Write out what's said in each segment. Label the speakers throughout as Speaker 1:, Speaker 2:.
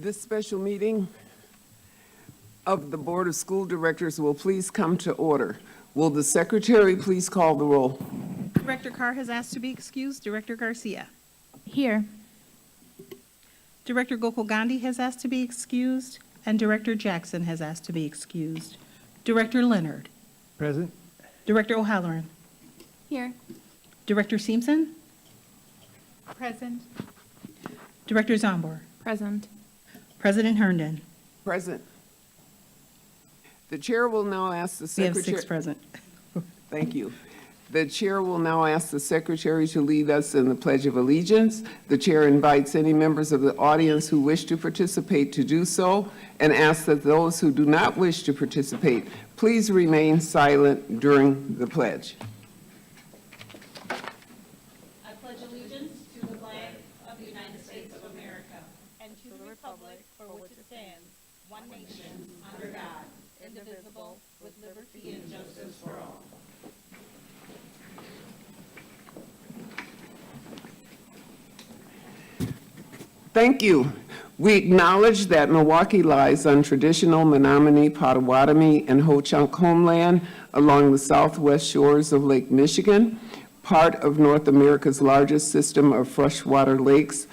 Speaker 1: This special meeting of the Board of School Directors will please come to order. Will the secretary please call the roll?
Speaker 2: Director Carr has asked to be excused. Director Garcia.
Speaker 3: Here.
Speaker 2: Director Gokul Gandhi has asked to be excused, and Director Jackson has asked to be excused. Director Leonard.
Speaker 4: Present.
Speaker 2: Director O'Halloran.
Speaker 3: Here.
Speaker 2: Director Simpson.
Speaker 3: Present.
Speaker 2: Director Zombor.
Speaker 3: Present.
Speaker 2: President Herndon.
Speaker 1: Present. The chair will now ask the
Speaker 2: We have
Speaker 1: secretary.
Speaker 2: 6 present.
Speaker 1: Thank you. The chair will now ask the secretary to lead us in the Pledge of Allegiance. The chair invites any members of the audience who wish to participate to do so, and asks that those who do not wish to participate please remain silent during the pledge.
Speaker 5: I pledge allegiance to the flag of the United States of America and to the republic for which it stands, one nation, under God, indivisible, with liberty and justice for all.
Speaker 1: Thank you. We acknowledge that Milwaukee lies on traditional Menominee, Potawatomi, and Ho-Chunk homeland along the southwest shores of Lake Michigan, part of North America's largest system of freshwater lakes.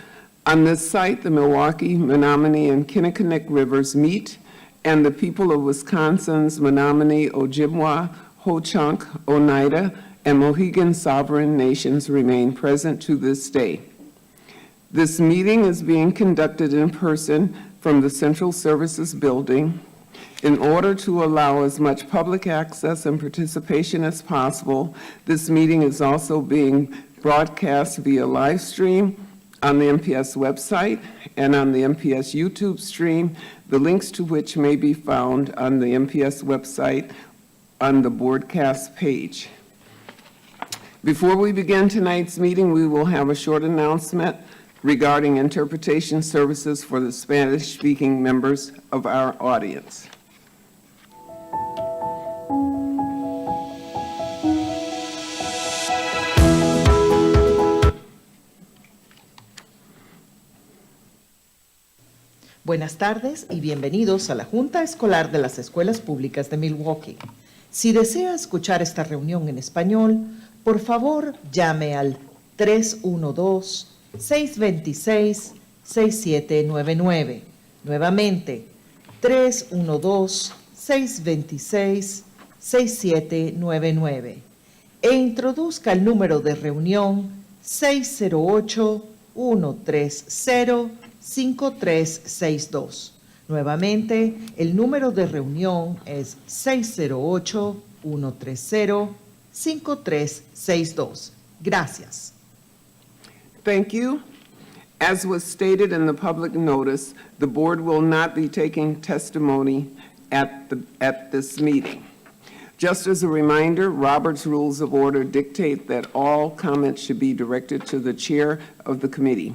Speaker 1: On this site, the Milwaukee, Menominee, and Kinnickinnick rivers meet, and the people of Wisconsin's Menominee, Ojibwa, Ho-Chunk, Oneida, and Mohegan sovereign nations remain present to this day. This meeting is being conducted in person from the Central Services Building. In order to allow as much public access and participation as possible, this meeting is also being broadcast via live stream on the MPS website and on the MPS YouTube stream, the links to which may be found on the MPS website on the broadcast page. Before we begin tonight's meeting, we will have a short announcement regarding interpretation services for the Spanish-speaking members of our audience.
Speaker 6: Buenas tardes y bienvenidos a la Junta Escolar de las Escuelas Públicas de Milwaukee. Si desea escuchar esta reunión en español, por favor llame al 312-626-6799. Nuevamente, 312-626-6799. E introduzca el número de reunión 608-130-5362. Nuevamente, el número de reunión es 608-130-5362. Gracias.
Speaker 1: Thank you. As was stated in the public notice, the board will not be taking testimony at this meeting. Just as a reminder, Robert's Rules of Order dictate that all comments should be directed to the chair of the committee.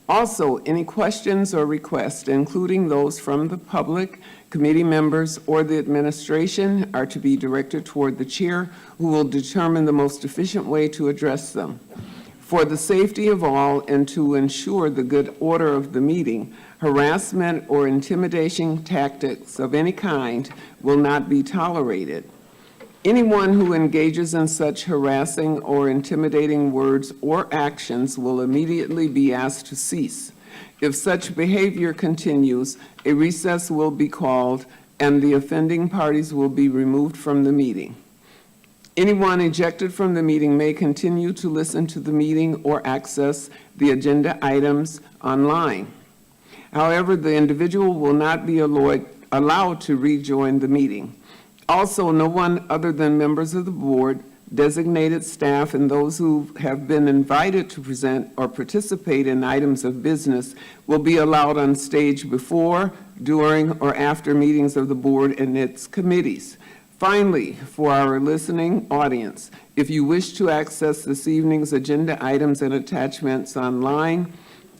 Speaker 1: Also, any questions or requests, including those from the public, committee members, or the administration, are to be directed toward the chair, who will determine the most efficient way to address them. For the safety of all and to ensure the good order of the meeting, harassment or intimidation tactics of any kind will not be tolerated. Anyone who engages in such harassing or intimidating words or actions will immediately be asked to cease. If such behavior continues, a recess will be called and the offending parties will be removed from the meeting. Anyone ejected from the meeting may continue to listen to the meeting or access the agenda items online. However, the individual will not be allowed to rejoin the meeting. Also, no one other than members of the board, designated staff, and those who have been invited to present or participate in items of business will be allowed on stage before, during, or after meetings of the board and its committees. Finally, for our listening audience, if you wish to access this evening's agenda items and attachments online,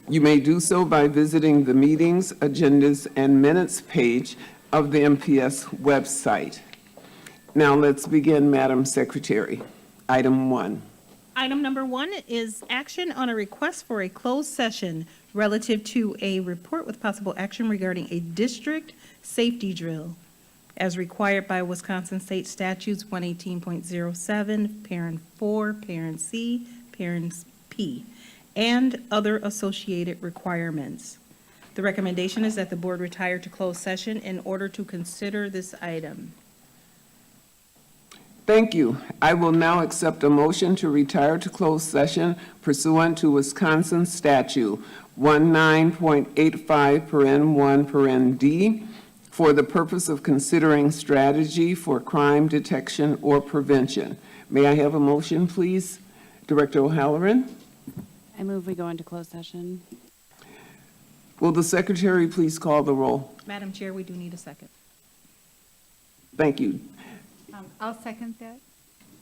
Speaker 1: you may do so by visiting the meetings, agendas, and minutes page of the MPS website. Now let's begin, Madam Secretary. Item 1.
Speaker 2: Item number 1 is action on a request for a closed session relative to a report with possible action regarding a district safety drill as required by Wisconsin State Statutes 118.07, Parent 4, Parent C, Parent P, and other associated requirements. The recommendation is that the board retire to closed session in order to consider this item.
Speaker 1: Thank you. I will now accept a motion to retire to closed session pursuant to Wisconsin Statute 19.85 paren 1 paren D for the purpose of considering strategy for crime detection or prevention. May I have a motion, please? Director O'Halloran?
Speaker 4: I move we go into closed session.
Speaker 1: Will the secretary please call the roll?
Speaker 2: Madam Chair, we do need a second.
Speaker 1: Thank you.
Speaker 3: I'll second that.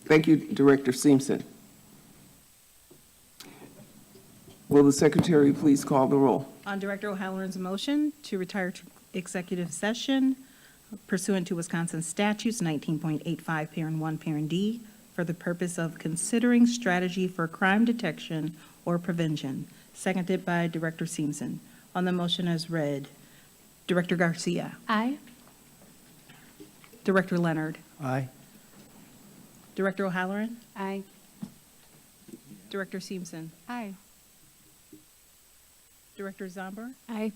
Speaker 1: Thank you, Director Simpson. Will the secretary please call the roll?
Speaker 2: On Director O'Halloran's motion to retire to executive session pursuant to Wisconsin statutes 19.85 parent 1 parent D for the purpose of considering strategy for crime detection or prevention, seconded by Director Simpson. On the motion as read, Director Garcia,
Speaker 3: Aye.
Speaker 2: Director Leonard,
Speaker 7: Aye.
Speaker 2: Director O'Halloran,
Speaker 4: Aye.
Speaker 2: Director Simpson,
Speaker 3: Aye.
Speaker 2: Director Zomber,
Speaker 3: Aye.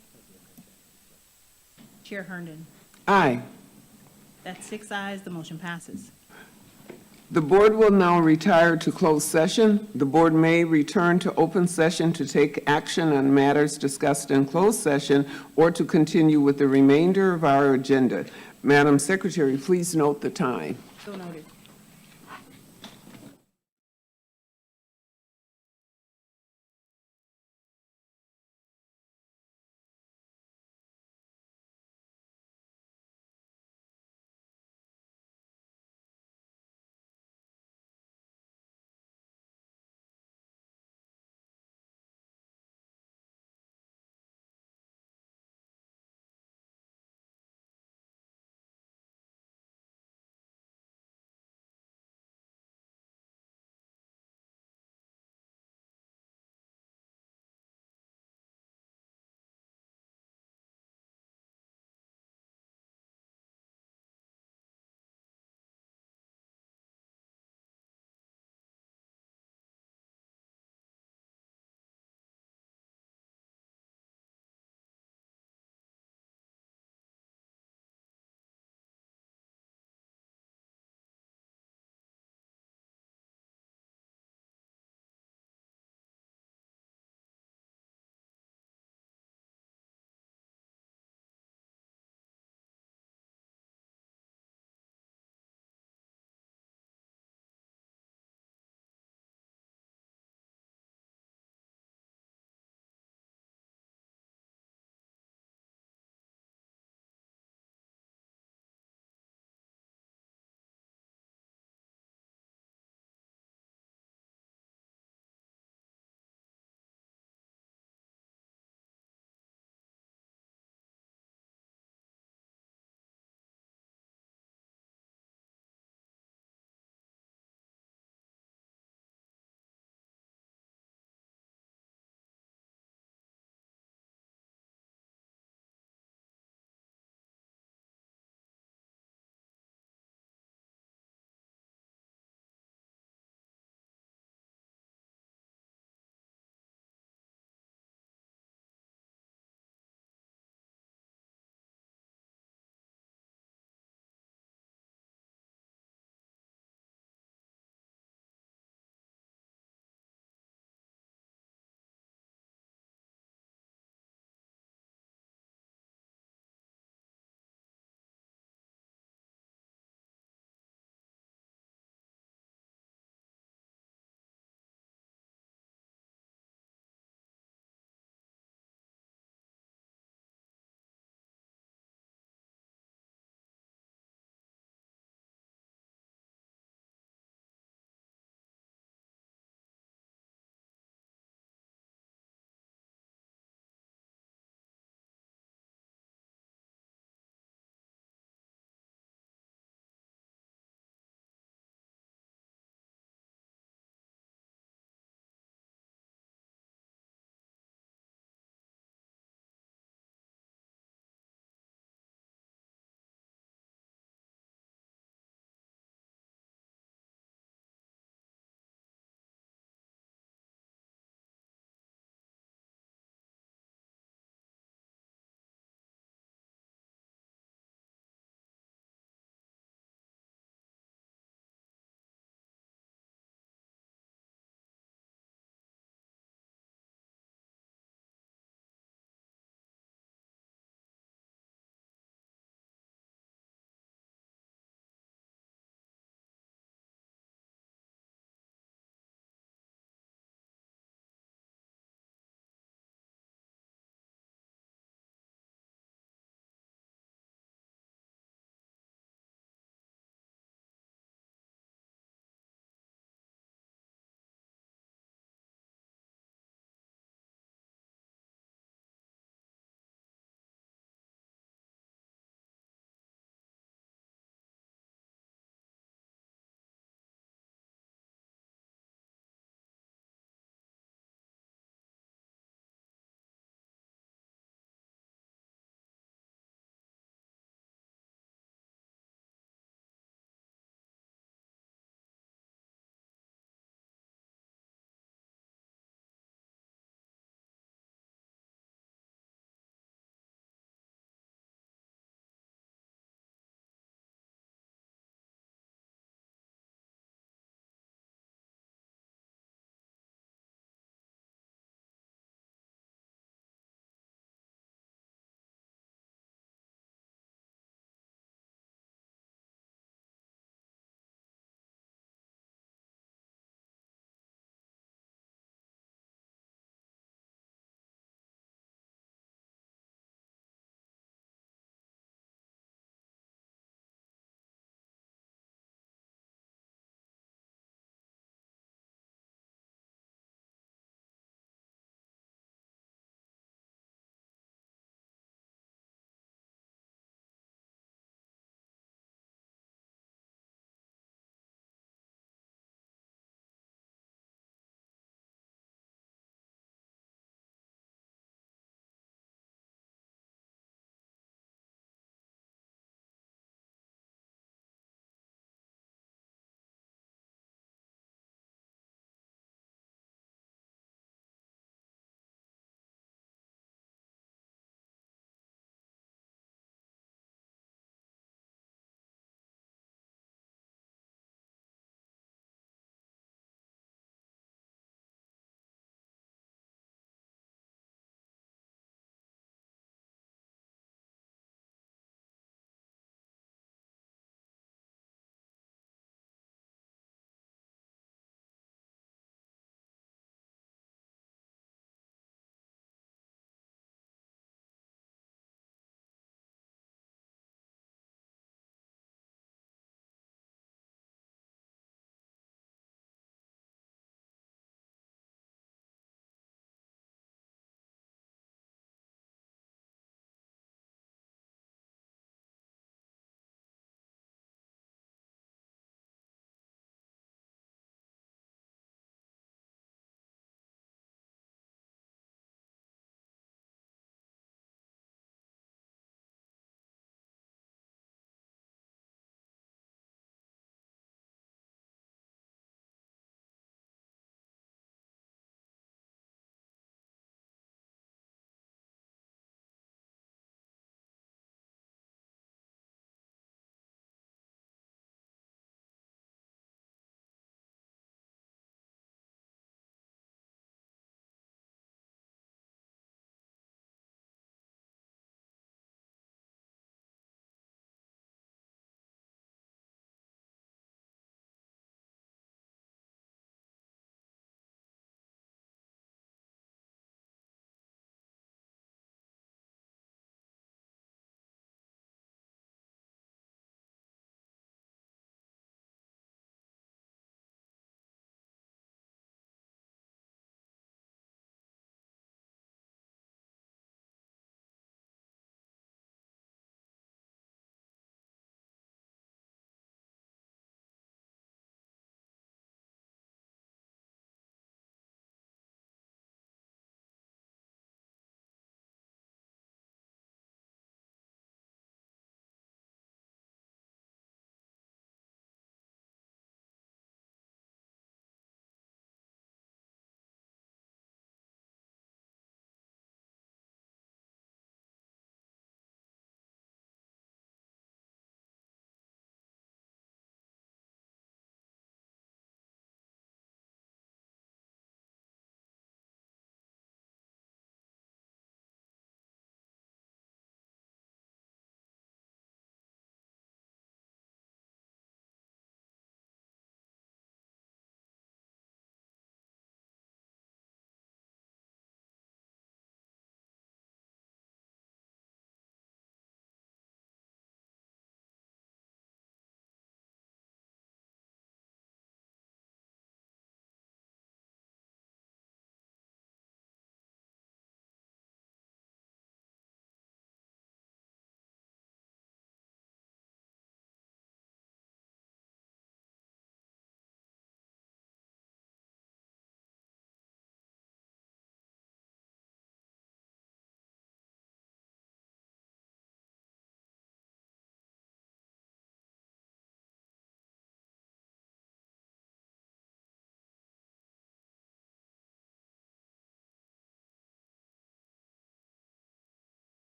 Speaker 2: Chair Herndon.
Speaker 1: Aye.
Speaker 2: That's 6 ayes, the motion passes.
Speaker 1: The board will now retire to closed session. The board may return to open session to take action on matters discussed in closed session or to continue with the remainder of our agenda. Madam Secretary, please note the time.
Speaker 2: So noted.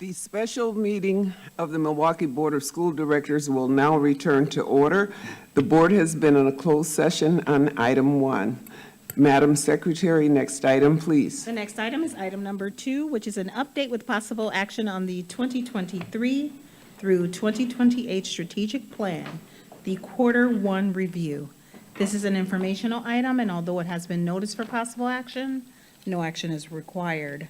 Speaker 1: The special meeting of the Milwaukee Board of School Directors will now return to order. The board has been in a closed session on item 1. Madam Secretary, next item, please.
Speaker 2: The next item is item number 2, which is an update with possible action on the 2023 through 2028 strategic plan, the quarter 1 review. This is an informational item, and although it has been noticed for possible action, no action is required.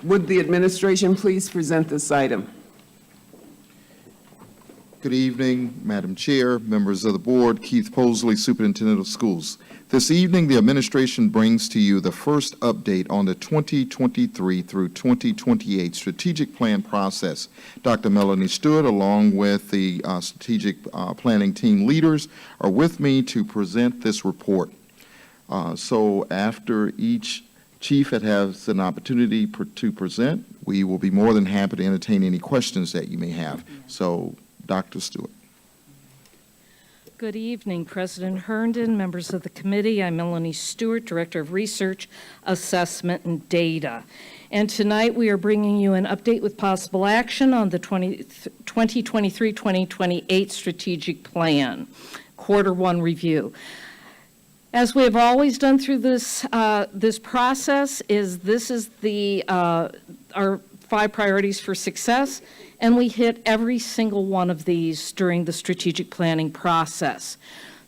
Speaker 1: Would the administration please present this item?
Speaker 7: Good evening, Madam Chair, members of the board, Keith Posley, Superintendent of Schools. This evening, the administration brings to you the first update on the 2023 through 2028 strategic plan process. Dr. Melanie Stewart, along with the strategic planning team leaders, are with me to present this report. So after each chief that has an opportunity to present, we will be more than happy to entertain any questions that you may have. So, Dr. Stewart.
Speaker 8: Good evening, President Herndon, members of the committee. I'm Melanie Stewart, Director of Research, Assessment, and Data. And tonight we are bringing you an update with possible action on the 2023-2028 strategic plan, quarter 1 review. As we have always done through this process, this is our 5 priorities for success, and we hit every single one of these during the strategic planning process.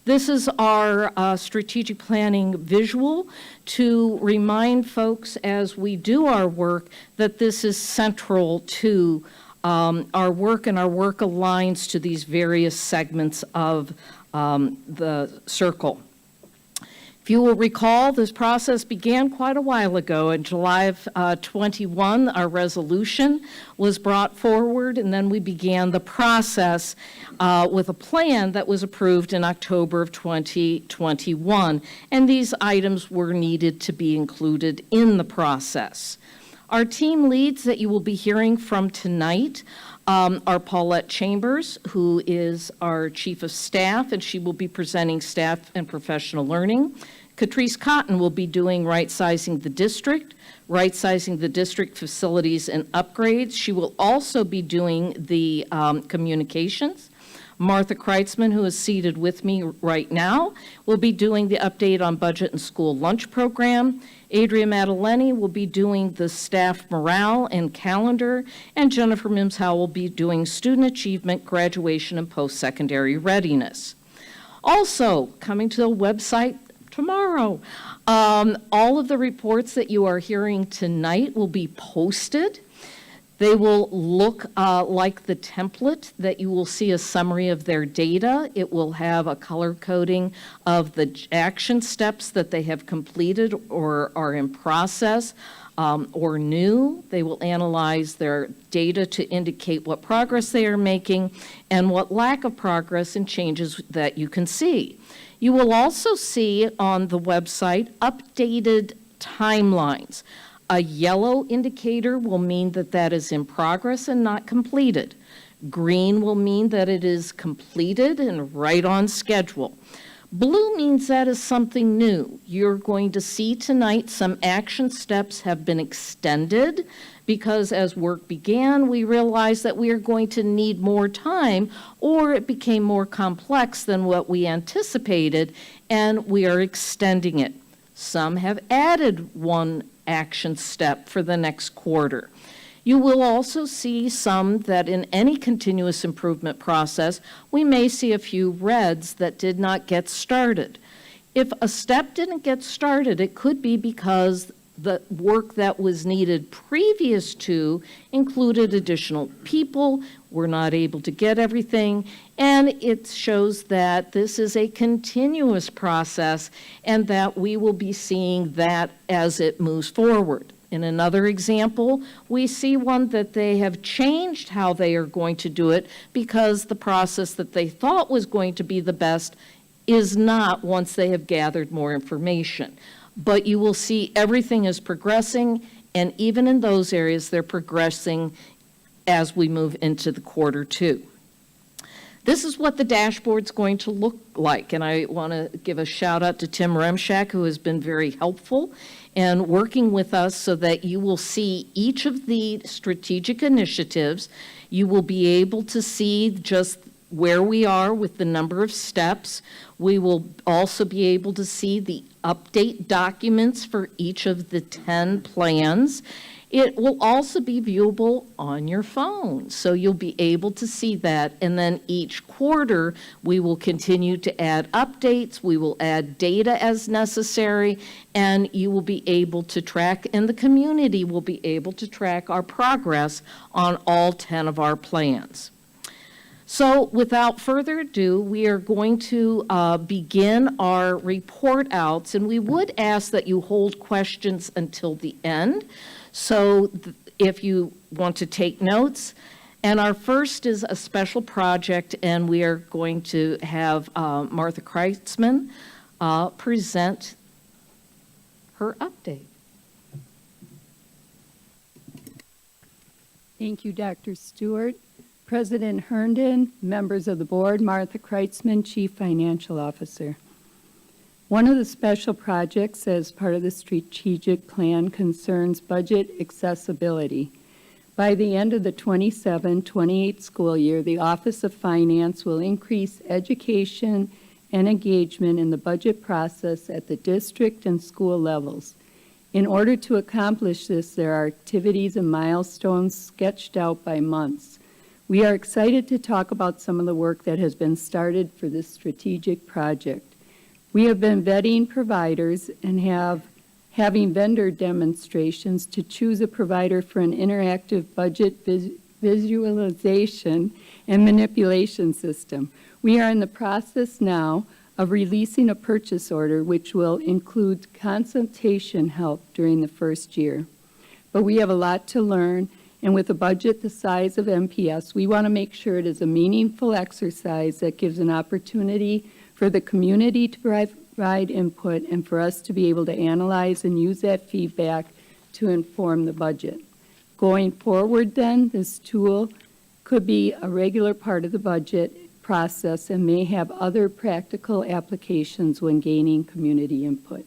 Speaker 8: This is our strategic planning visual to remind folks as we do our work that this is central to our work, and our work aligns to these various segments of the circle. If you will recall, this process began quite a while ago. In July of 21, our resolution was brought forward, and then we began the process with a plan that was approved in October of 2021, and these items were needed to be included in the process. Our team leads that you will be hearing from tonight are Paulette Chambers, who is our Chief of Staff, and she will be presenting staff and professional learning. Catrice Cotton will be doing right-sizing the district facilities and upgrades. She will also be doing the communications. Martha Kreitzman, who is seated with me right now, will be doing the update on budget and school lunch program. Adria Maddaleni will be doing the staff morale and calendar, and Jennifer Mims-Howe will be doing student achievement, graduation, and post-secondary readiness. Also, coming to the website tomorrow, all of the reports that you are hearing tonight will be posted. They will look like the template that you will see a summary of their data. It will have a color coding of the action steps that they have completed or are in process or new. They will analyze their data to indicate what progress they are making and what lack of progress and changes that you can see. You will also see on the website updated timelines. A yellow indicator will mean that that is in progress and not completed. Green will mean that it is completed and right on schedule. Blue means that is something new. You're going to see tonight some action steps have been extended because as work began, we realized that we are going to need more time, or it became more complex than what we anticipated, and we are extending it. Some have added one action step for the next quarter. You will also see some that in any continuous improvement process, we may see a few reds that did not get started. If a step didn't get started, it could be because the work that was needed previous to included additional people, we're not able to get everything, and it shows that this is a continuous process and that we will be seeing that as it moves forward. In another example, we see one that they have changed how they are going to do it because the process that they thought was going to be the best is not once they have gathered more information. But you will see everything is progressing, and even in those areas, they're progressing as we move into the quarter 2. This is what the dashboard's going to look like, and I want to give a shout out to Tim Remshak, who has been very helpful and working with us so that you will see each of the strategic initiatives. You will be able to see just where we are with the number of steps. We will also be able to see the update documents for each of the 10 plans. It will also be viewable on your phone, so you'll be able to see that. And then each quarter, we will continue to add updates, we will add data as necessary, and you will be able to track, and the community will be able to track our progress on all 10 of our plans. So without further ado, we are going to begin our report outs, and we would ask that you hold questions until the end. So if you want to take notes, and our first is a special project, and we are going to have Martha Kreitzman present her update.
Speaker 3: Thank you, Dr. Stewart. President Herndon, members of the board, Martha Kreitzman, Chief Financial Officer. One of the special projects as part of the strategic plan concerns budget accessibility. By the end of the 27-28 school year, the Office of Finance will increase education and engagement in the budget process at the district and school levels. In order to accomplish this, there are activities and milestones sketched out by months. We are excited to talk about some of the work that has been started for this strategic project. We have been vetting providers and having vendor demonstrations to choose a provider for an interactive budget visualization and manipulation system. We are in the process now of releasing a purchase order which will include consultation help during the first year. But we have a lot to learn, and with a budget the size of MPS, we want to make sure it is a meaningful exercise that gives an opportunity for the community to provide input and for us to be able to analyze and use that feedback to inform the budget. Going forward then, this tool could be a regular part of the budget process and may have other practical applications when gaining community input.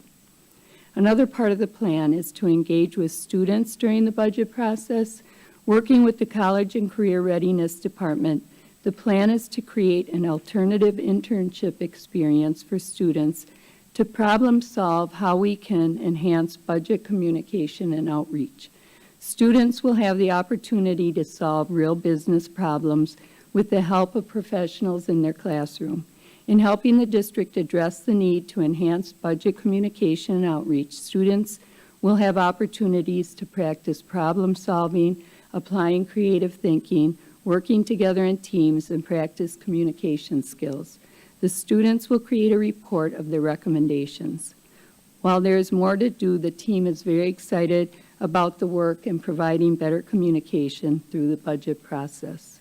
Speaker 3: Another part of the plan is to engage with students during the budget process. Working with the College and Career Readiness Department, the plan is to create an alternative internship experience for students to problem solve how we can enhance budget communication and outreach. Students will have the opportunity to solve real business problems with the help of professionals in their classroom. In helping the district address the need to enhance budget communication and outreach, students will have opportunities to practice problem solving, applying creative thinking, working together in teams, and practice communication skills. The students will create a report of their recommendations. While there is more to do, the team is very excited about the work and providing better communication through the budget process.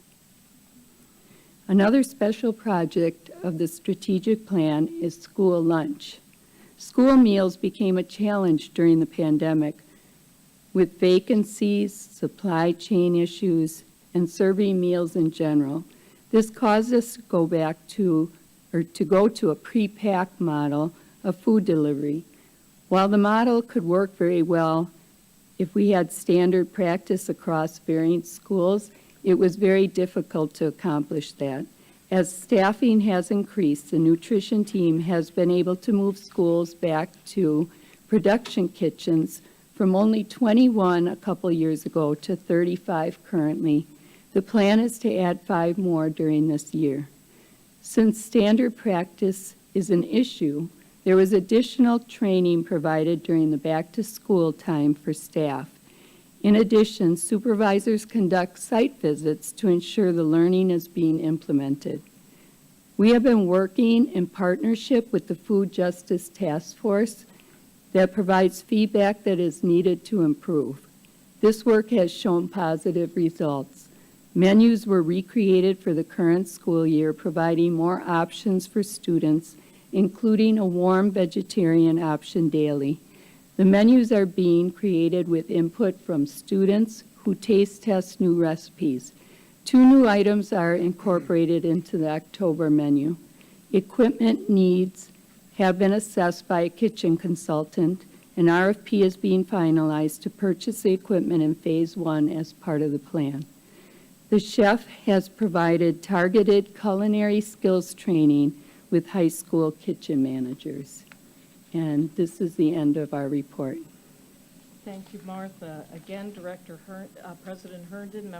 Speaker 3: Another special project of the strategic plan is school lunch. School meals became a challenge during the pandemic with vacancies, supply chain issues, and serving meals in general. This caused us to go to a pre-packed model of food delivery. While the model could work very well if we had standard practice across varying schools, it was very difficult to accomplish that. As staffing has increased, the nutrition team has been able to move schools back to production kitchens from only 21 a couple years ago to 35 currently. The plan is to add 5 more during this year. Since standard practice is an issue, there was additional training provided during the back-to-school time for staff. In addition, supervisors conduct site visits to ensure the learning is being implemented. We have been working in partnership with the Food Justice Task Force that provides feedback that is needed to improve. This work has shown positive results. Menus were recreated for the current school year, providing more options for students, including a warm vegetarian option daily. The menus are being created with input from students who taste test new recipes. 2 new items are incorporated into the October menu. Equipment needs have been assessed by a kitchen consultant, An RFP is being finalized to purchase the equipment in Phase 1 as part of the plan. The chef has provided targeted culinary skills training with high school kitchen managers. And this is the end of our report.
Speaker 8: Thank you, Martha. Again, President Herndon,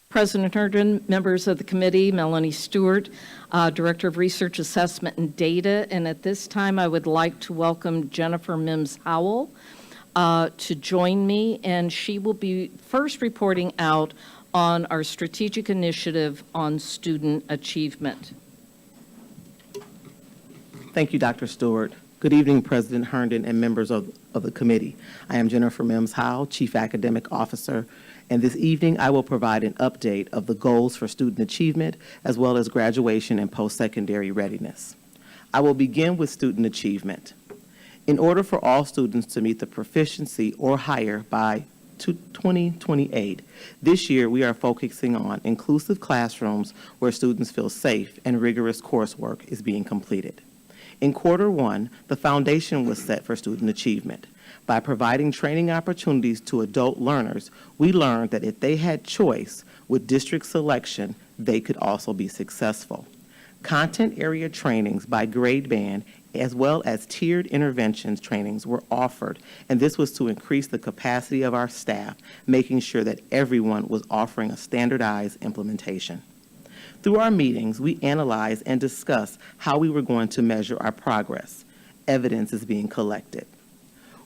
Speaker 8: President Herndon, members of the committee, Melanie Stewart, Director of Research Assessment and Data, and at this time I would like to welcome Jennifer Mims Howell to join me, and she will be first reporting out on our strategic initiative on student achievement.
Speaker 9: Thank you, Dr. Stewart. Good evening, President Herndon and members of the committee. I am Jennifer Mims Howell, Chief Academic Officer, and this evening I will provide an update of the goals for student achievement as well as graduation and post-secondary readiness. I will begin with student achievement. In order for all students to meet the proficiency or higher by 2028, this year we are focusing on inclusive classrooms where students feel safe and rigorous coursework is being completed. In Q1, the foundation was set for student achievement. By providing training opportunities to adult learners, we learned that if they had choice with district selection, they could also be successful. Content area trainings by grade band as well as tiered interventions trainings were offered, and this was to increase the capacity of our staff, making sure that everyone was offering a standardized implementation. Through our meetings, we analyzed and discussed how we were going to measure our progress. Evidence is being collected.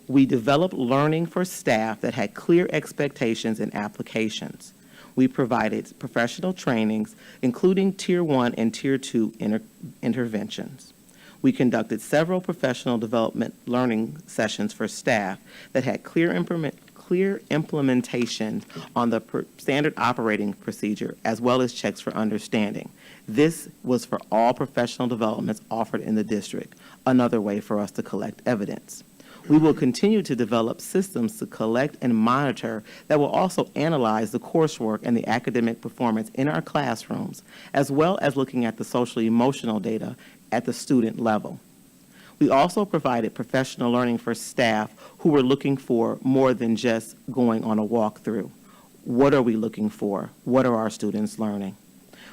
Speaker 9: We developed learning for staff that had clear expectations and applications. We provided professional trainings, including Tier 1 and Tier 2 interventions. We conducted several professional development learning sessions for staff that had clear implementation on the standard operating procedure, as well as checks for understanding. This was for all professional developments offered in the district, another way for us to collect evidence. We will continue to develop systems to collect and monitor that will also analyze the coursework and the academic performance in our classrooms, as well as looking at the social-emotional data at the student level. We also provided professional learning for staff who were looking for more than just going on a walkthrough. What are we looking for? What are our students learning?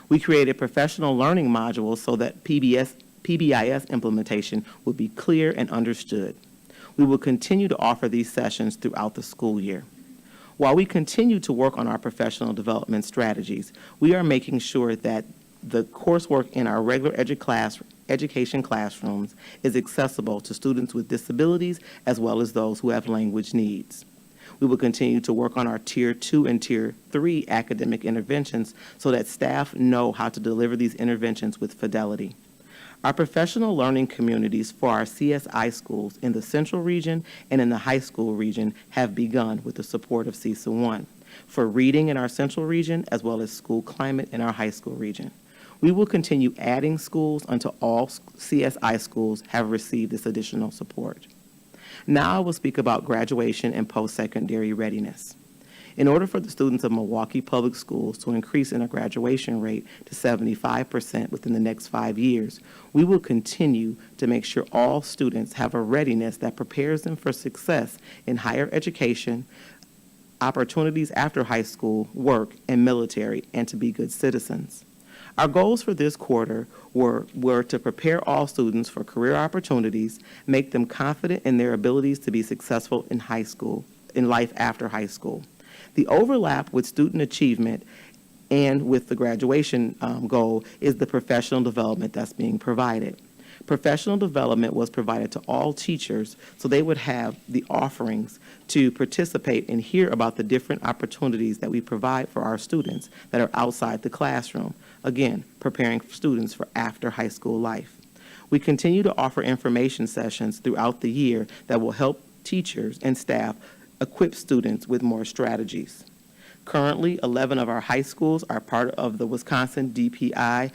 Speaker 9: We created professional learning modules so that PBIS implementation would be clear and understood. We will continue to offer these sessions throughout the school year. While we continue to work on our professional development strategies, we are making sure that the coursework in our regular education classrooms is accessible to students with disabilities as well as those who have language needs. We will continue to work on our Tier 2 and Tier 3 academic interventions so that staff know how to deliver these interventions with fidelity. Our professional learning communities for our CSI schools in the Central Region and in the high school region have begun with the support of CESA 1 for reading in our Central Region as well as school climate in our high school region. We will continue adding schools until all CSI schools have received this additional support. Now I will speak about graduation and post-secondary readiness. In order for the students of Milwaukee Public Schools to increase in their graduation rate to 75% within the next 5 years, we will continue to make sure all students have a readiness that prepares them for success in higher education, opportunities after high school, work, and military, and to be good citizens. Our goals for this quarter were to prepare all students for career opportunities, make them confident in their abilities to be successful in high school, in life after high school. The overlap with student achievement and with the graduation goal is the professional development that's being provided. Professional development was provided to all teachers so they would have the offerings to participate and hear about the different opportunities that we provide for our students that are outside the classroom. Again, preparing students for after high school life. We continue to offer information sessions throughout the year that will help teachers and staff equip students with more strategies. Currently, 11 of our high schools are part of the Wisconsin DPI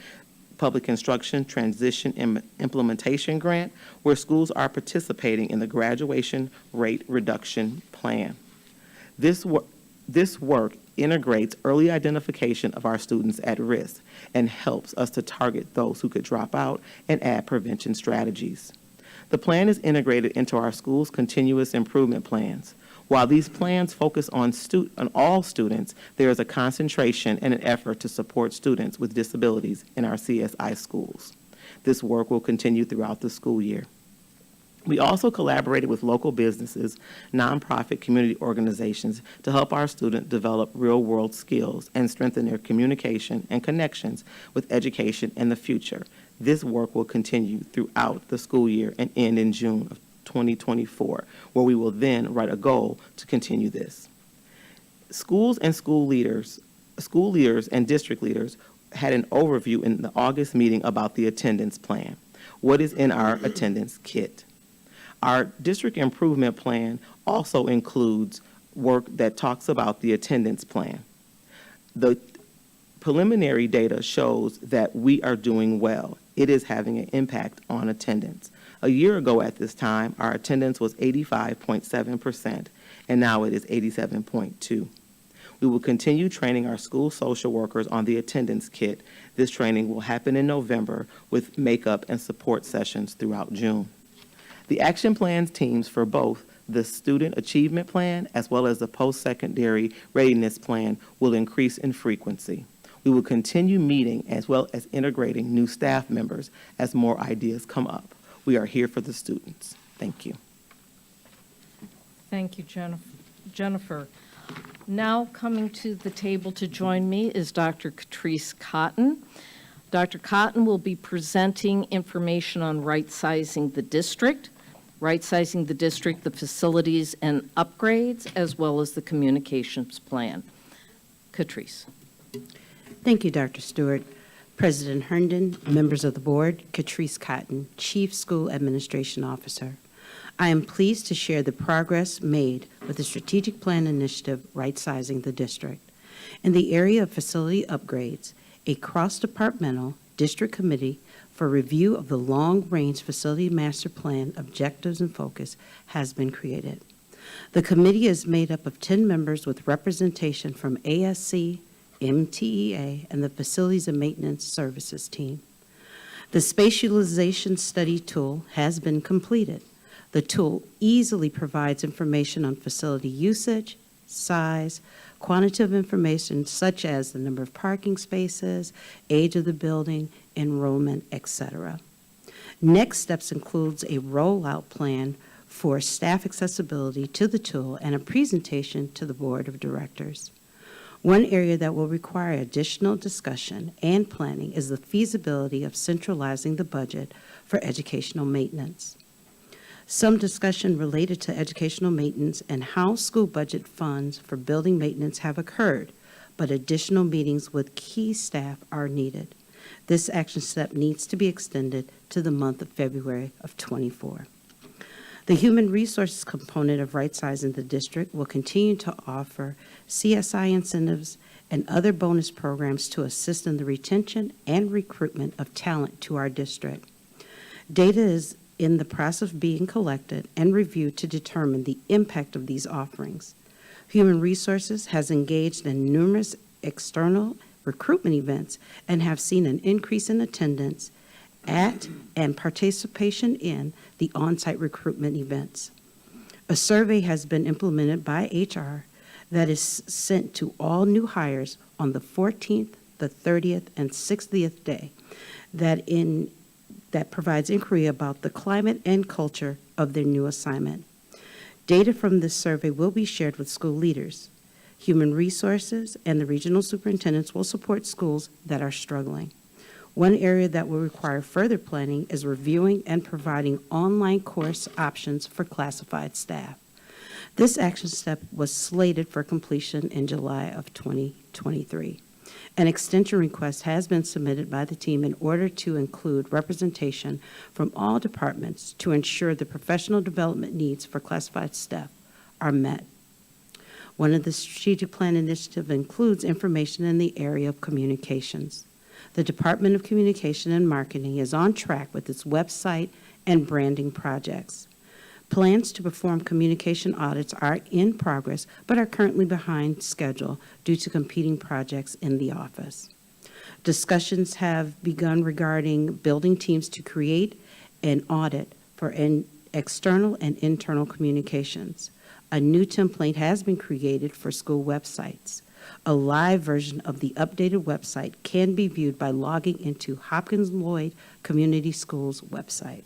Speaker 9: Public Instruction Transition Implementation Grant, where schools are participating in the Graduation Rate Reduction Plan. This work integrates early identification of our students at risk and helps us to target those who could drop out and add prevention strategies. The plan is integrated into our school's continuous improvement plans. While these plans focus on all students, there is a concentration and an effort to support students with disabilities in our CSI schools. This work will continue throughout the school year. We also collaborated with local businesses, nonprofit community organizations to help our students develop real-world skills and strengthen their communication and connections with education in the future. This work will continue throughout the school year and end in June of 2024, where we will then write a goal to continue this. Schools and school leaders and district leaders had an overview in the August meeting about the attendance plan. What is in our attendance kit? Our district improvement plan also includes work that talks about the attendance plan. The preliminary data shows that we are doing well. It is having an impact on attendance. A year ago at this time, our attendance was 85.7%, and now it is 87.2%. We will continue training our school social workers on the attendance kit. This training will happen in November with makeup and support sessions throughout June. The action plans teams for both the Student Achievement Plan as well as the Post-Secondary Readiness Plan will increase in frequency. We will continue meeting as well as integrating new staff members as more ideas come up. We are here for the students. Thank you.
Speaker 8: Thank you, Jennifer. Now coming to the table to join me is Dr. Catrice Cotton. Dr. Cotton will be presenting information on right-sizing the district, the facilities and upgrades, as well as the communications plan. Catrice.
Speaker 10: Thank you, Dr. Stewart. President Herndon, members of the board, Catrice Cotton, Chief School Administration Officer. I am pleased to share the progress made with the Strategic Plan Initiative Right-Sizing the District. In the area of facility upgrades, a cross-departmental district committee for review of the long-range facility master plan objectives and focus has been created. The committee is made up of 10 members with representation from ASC, MTEA, and the Facilities and Maintenance Services team. The space utilization study tool has been completed. The tool easily provides information on facility usage, size, quantitative information such as the number of parking spaces, age of the building, enrollment, etc. Next steps includes a rollout plan for staff accessibility to the tool and a presentation to the board of directors. One area that will require additional discussion and planning is the feasibility of centralizing the budget for educational maintenance. Some discussion related to educational maintenance and how school budget funds for building maintenance have occurred, but additional meetings with key staff are needed. This action step needs to be extended to the month of February of '24. The human resources component of right-sizing the district will continue to offer CSI incentives and other bonus programs to assist in the retention and recruitment of talent to our district. Data is in the process of being collected and reviewed to determine the impact of these offerings. Human Resources has engaged in numerous external recruitment events and have seen an increase in attendance at and participation in the on-site recruitment events. A survey has been implemented by HR that is sent to all new hires on the 14th, the 30th, and 60th day that provides inquiry about the climate and culture of their new assignment. Data from this survey will be shared with school leaders. Human Resources and the regional superintendents will support schools that are struggling. One area that will require further planning is reviewing and providing online course options for classified staff. This action step was slated for completion in July of 2023. An extension request has been submitted by the team in order to include representation from all departments to ensure the professional development needs for classified staff are met. One of the strategic plan initiatives includes information in the area of communications. The Department of Communication and Marketing is on track with its website and branding projects. Plans to perform communication audits are in progress, but are currently behind schedule due to competing projects in the office. Discussions have begun regarding building teams to create an audit for external and internal communications. A new template has been created for school websites. A live version of the updated website can be viewed by logging into Hopkins Lloyd Community Schools website.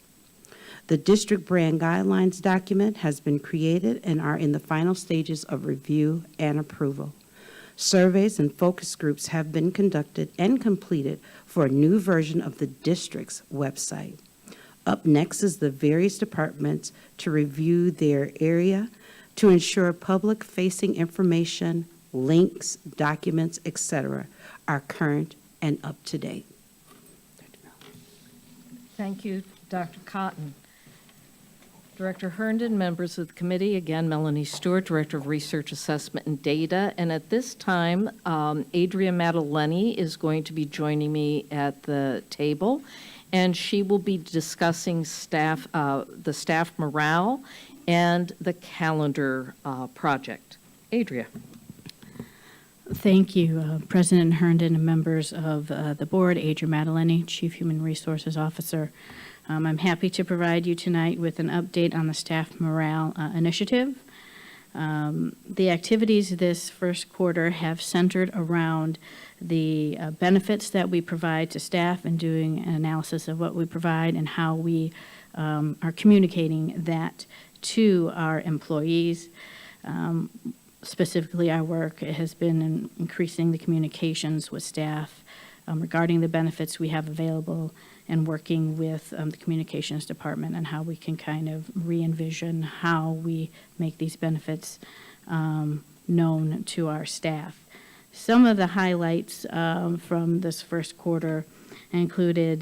Speaker 10: The district brand guidelines document has been created and are in the final stages of review and approval. Surveys and focus groups have been conducted and completed for a new version of the district's website. Up next is the various departments to review their area to ensure public-facing information, links, documents, etc. are current and up to date.
Speaker 8: Thank you, Dr. Cotton. Director Herndon, members of the committee, again, Melanie Stewart, Director of Research Assessment and Data. And at this time, Adria Maddaleni is going to be joining me at the table, and she will be discussing the staff morale and the calendar project. Adria.
Speaker 11: Thank you, President Herndon and members of the board. Adria Maddaleni, Chief Human Resources Officer. I'm happy to provide you tonight with an update on the staff morale initiative. The activities this first quarter have centered around the benefits that we provide to staff and doing an analysis of what we provide and how we are communicating that to our employees. Specifically, our work has been in increasing the communications with staff regarding the benefits we have available and working with the communications department and how we can kind of re-envision how we make these benefits known to our staff. Some of the highlights from this first quarter included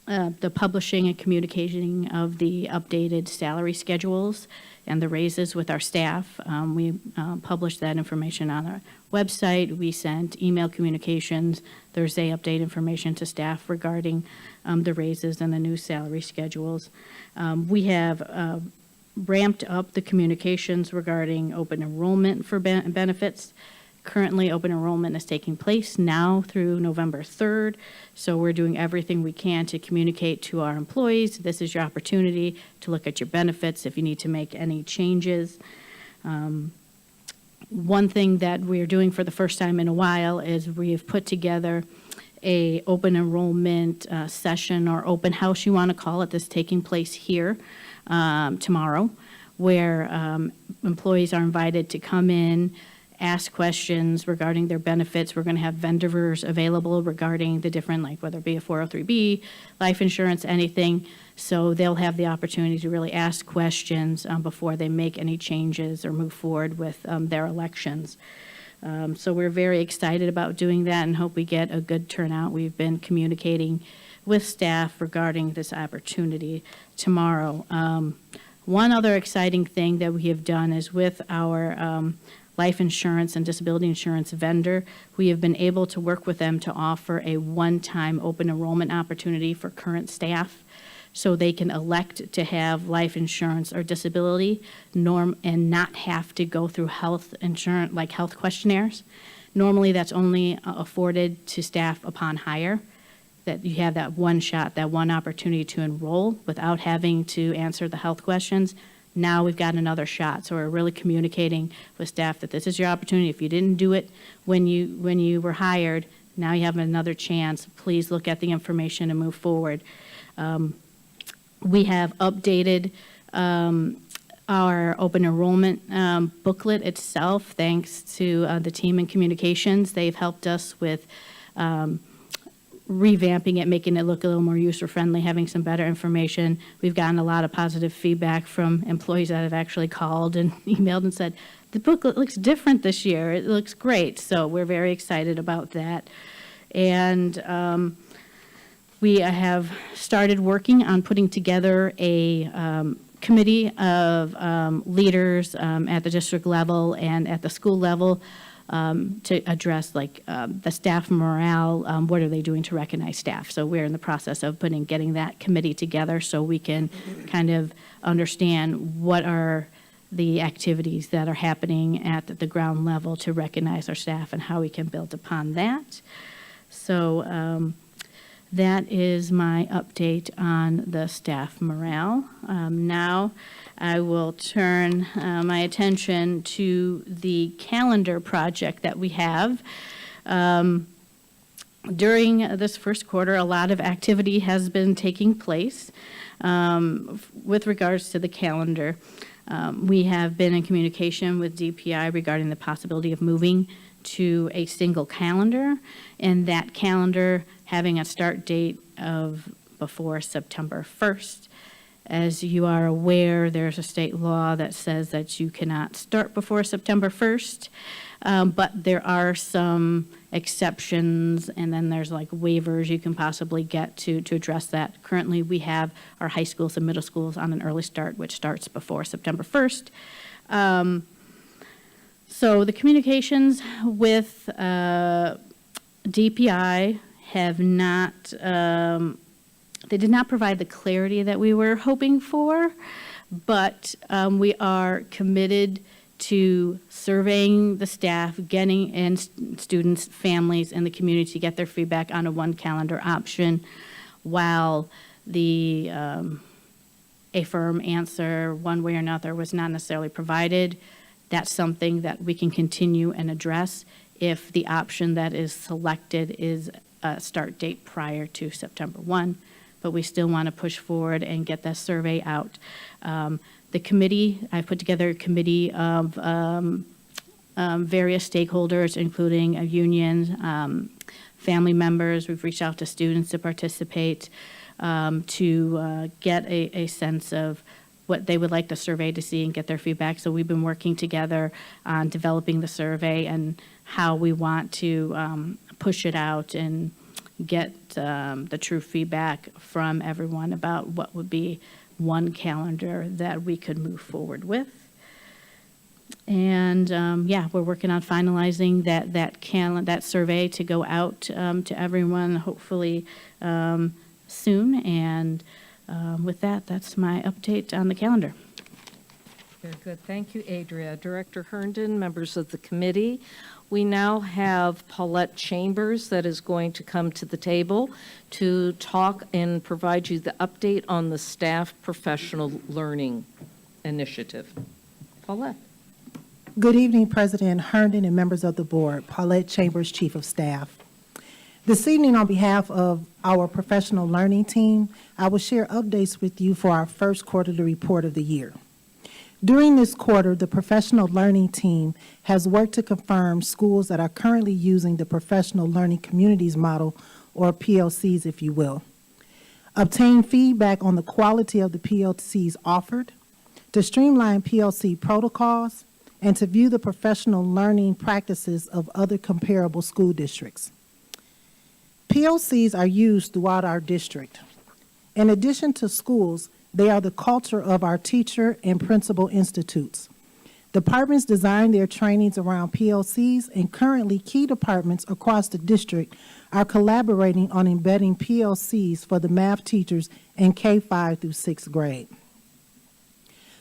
Speaker 11: the publishing and communicating of the updated salary schedules and the raises with our staff. We published that information on our website. We sent email communications, Thursday update information to staff regarding the raises and the new salary schedules. We have ramped up the communications regarding open enrollment for benefits. Currently, open enrollment is taking place now through November 3rd, so we're doing everything we can to communicate to our employees. This is your opportunity to look at your benefits if you need to make any changes. One thing that we're doing for the first time in a while is we have put together a open enrollment session or open house, you want to call it, that's taking place here tomorrow, where employees are invited to come in, ask questions regarding their benefits. We're going to have vendors available regarding the different, like whether it be a 403B, life insurance, anything. So they'll have the opportunity to really ask questions before they make any changes or move forward with their elections. So we're very excited about doing that and hope we get a good turnout. We've been communicating with staff regarding this opportunity tomorrow. One other exciting thing that we have done is with our life insurance and disability insurance vendor, we have been able to work with them to offer a one-time open enrollment opportunity for current staff so they can elect to have life insurance or disability and not have to go through health insurance, like health questionnaires. Normally, that's only afforded to staff upon hire, that you have that one shot, that one opportunity to enroll without having to answer the health questions. Now we've got another shot, so we're really communicating with staff that this is your opportunity. If you didn't do it when you were hired, now you have another chance. Please look at the information and move forward. We have updated our open enrollment booklet itself, thanks to the team in communications. They've helped us with revamping it, making it look a little more user-friendly, having some better information. We've gotten a lot of positive feedback from employees that have actually called and emailed and said, the booklet looks different this year. It looks great. So we're very excited about that. And we have started working on putting together a committee of leaders at the district level and at the school level to address the staff morale, what are they doing to recognize staff. So we're in the process of getting that committee together so we can kind of understand what are the activities that are happening at the ground level to recognize our staff and how we can build upon that. So that is my update on the staff morale. Now, I will turn my attention to the calendar project that we have. During this first quarter, a lot of activity has been taking place with regards to the calendar. We have been in communication with DPI regarding the possibility of moving to a single calendar, and that calendar having a start date of before September 1st. As you are aware, there's a state law that says that you cannot start before September 1st, but there are some exceptions, and then there's like waivers you can possibly get to address that. Currently, we have our high schools and middle schools on an early start, which starts before September 1st. So the communications with DPI have not, they did not provide the clarity that we were hoping for, but we are committed to surveying the staff, getting in students, families, and the community to get their feedback on a one calendar option, while the a firm answer one way or another was not necessarily provided. That's something that we can continue and address if the option that is selected is a start date prior to September 1, but we still want to push forward and get that survey out. The committee, I've put together a committee of various stakeholders, including unions, family members. We've reached out to students to participate to get a sense of what they would like the survey to see and get their feedback. So we've been working together on developing the survey and how we want to push it out and get the true feedback from everyone about what would be one calendar that we could move forward with. And yeah, we're working on finalizing that survey to go out to everyone, hopefully soon. And with that, that's my update on the calendar.
Speaker 8: Very good. Thank you, Adria. Director Herndon, members of the committee. We now have Paulette Chambers that is going to come to the table to talk and provide you the update on the Staff Professional Learning Initiative. Paulette.
Speaker 12: Good evening, President Herndon and members of the board. Paulette Chambers, Chief of Staff. This evening, on behalf of our professional learning team, I will share updates with you for our first quarterly report of the year. During this quarter, the professional learning team has worked to confirm schools that are currently using the Professional Learning Communities Model, or PLCs, if you will. Obtain feedback on the quality of the PLCs offered, to streamline PLC protocols, and to view the professional learning practices of other comparable school districts. PLCs are used throughout our district. In addition to schools, they are the culture of our teacher and principal institutes. Departments design their trainings around PLCs, and currently key departments across the district are collaborating on embedding PLCs for the math teachers in K-5 through 6th grade.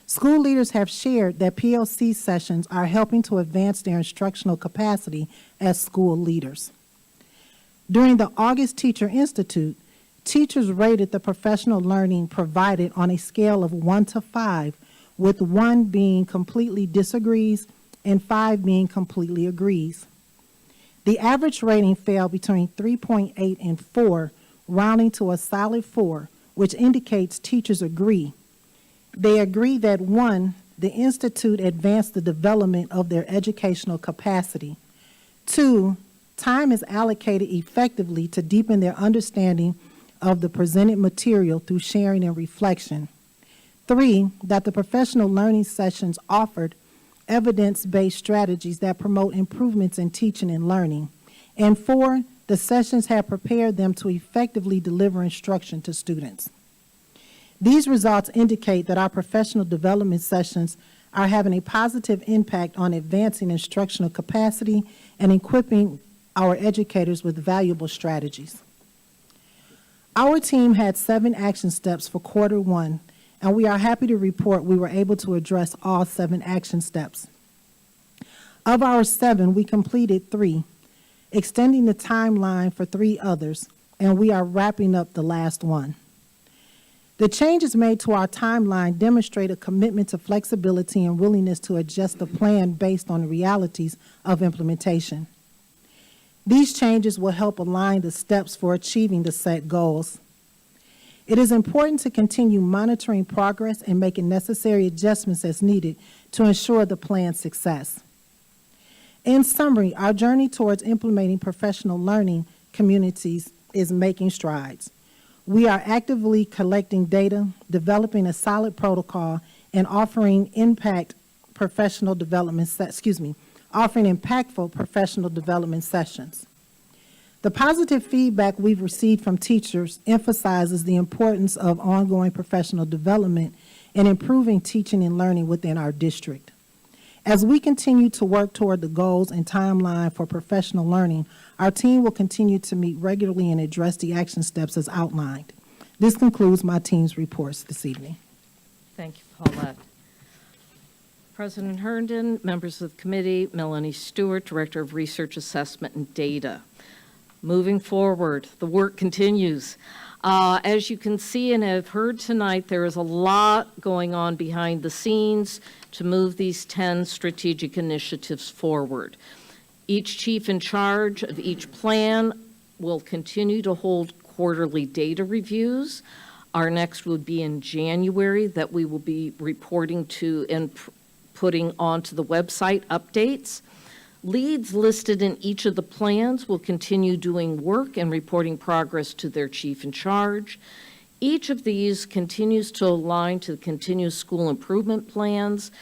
Speaker 12: School leaders have shared that PLC sessions are helping to advance their instructional capacity as school leaders. During the August Teacher Institute, teachers rated the professional learning provided on a scale of 1 to 5, with 1 being completely disagrees and 5 being completely agrees. The average rating fell between 3.8 and 4, rounding to a solid 4, which indicates teachers agree. They agree that 1, the Institute advanced the development of their educational capacity. 2, time is allocated effectively to deepen their understanding of the presented material through sharing and reflection. 3, that the professional learning sessions offered evidence-based strategies that promote improvements in teaching and learning. And 4, the sessions have prepared them to effectively deliver instruction to students. These results indicate that our professional development sessions are having a positive impact on advancing instructional capacity and equipping our educators with valuable strategies. Our team had 7 action steps for quarter 1, and we are happy to report we were able to address all 7 action steps. Of our 7, we completed 3, extending the timeline for 3 others, and we are wrapping up the last one. The changes made to our timeline demonstrate a commitment to flexibility and willingness to adjust the plan based on the realities of implementation. These changes will help align the steps for achieving the set goals. It is important to continue monitoring progress and making necessary adjustments as needed to ensure the plan's success. In summary, our journey towards implementing professional learning communities is making strides. We are actively collecting data, developing a solid protocol, and offering impactful professional development sessions. The positive feedback we've received from teachers emphasizes the importance of ongoing professional development and improving teaching and learning within our district. As we continue to work toward the goals and timeline for professional learning, our team will continue to meet regularly and address the action steps as outlined. This concludes my team's reports this evening.
Speaker 8: Thank you, Paulette. President Herndon, members of the committee, Melanie Stewart, Director of Research Assessment and Data. Moving forward, the work continues. As you can see and have heard tonight, there is a lot going on behind the scenes to move these 10 strategic initiatives forward. Each chief in charge of each plan will continue to hold quarterly data reviews. Our next would be in January that we will be reporting to and putting onto the website updates. Leads listed in each of the plans will continue doing work and reporting progress to their chief in charge. Each of these continues to align to the continuous school improvement plans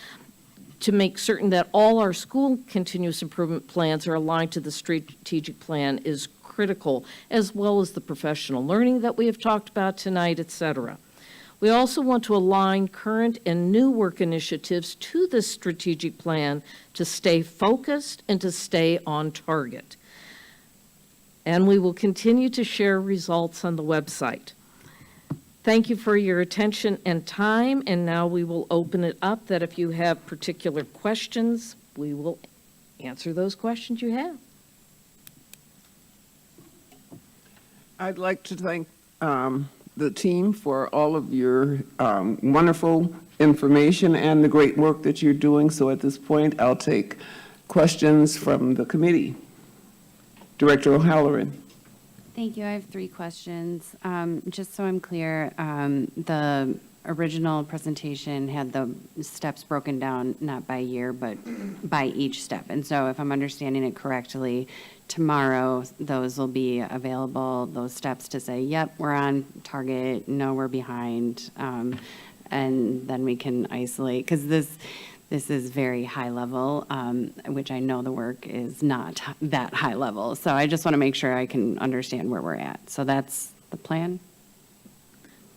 Speaker 8: to make certain that all our school continuous improvement plans are aligned to the strategic plan is critical, as well as the professional learning that we have talked about tonight, et cetera. We also want to align current and new work initiatives to this strategic plan to stay focused and to stay on target. And we will continue to share results on the website. Thank you for your attention and time, and now we will open it up that if you have particular questions, we will answer those questions you have.
Speaker 1: I'd like to thank the team for all of your wonderful information and the great work that you're doing. So at this point, I'll take questions from the committee. Director O'Halloran.
Speaker 4: Thank you. I have 3 questions. Just so I'm clear, the original presentation had the steps broken down not by year, but by each step. And so if I'm understanding it correctly, tomorrow those will be available, those steps to say, yep, we're on target, no, we're behind. And then we can isolate, because this is very high level, which I know the work is not that high level. So I just want to make sure I can understand where we're at. So that's the plan?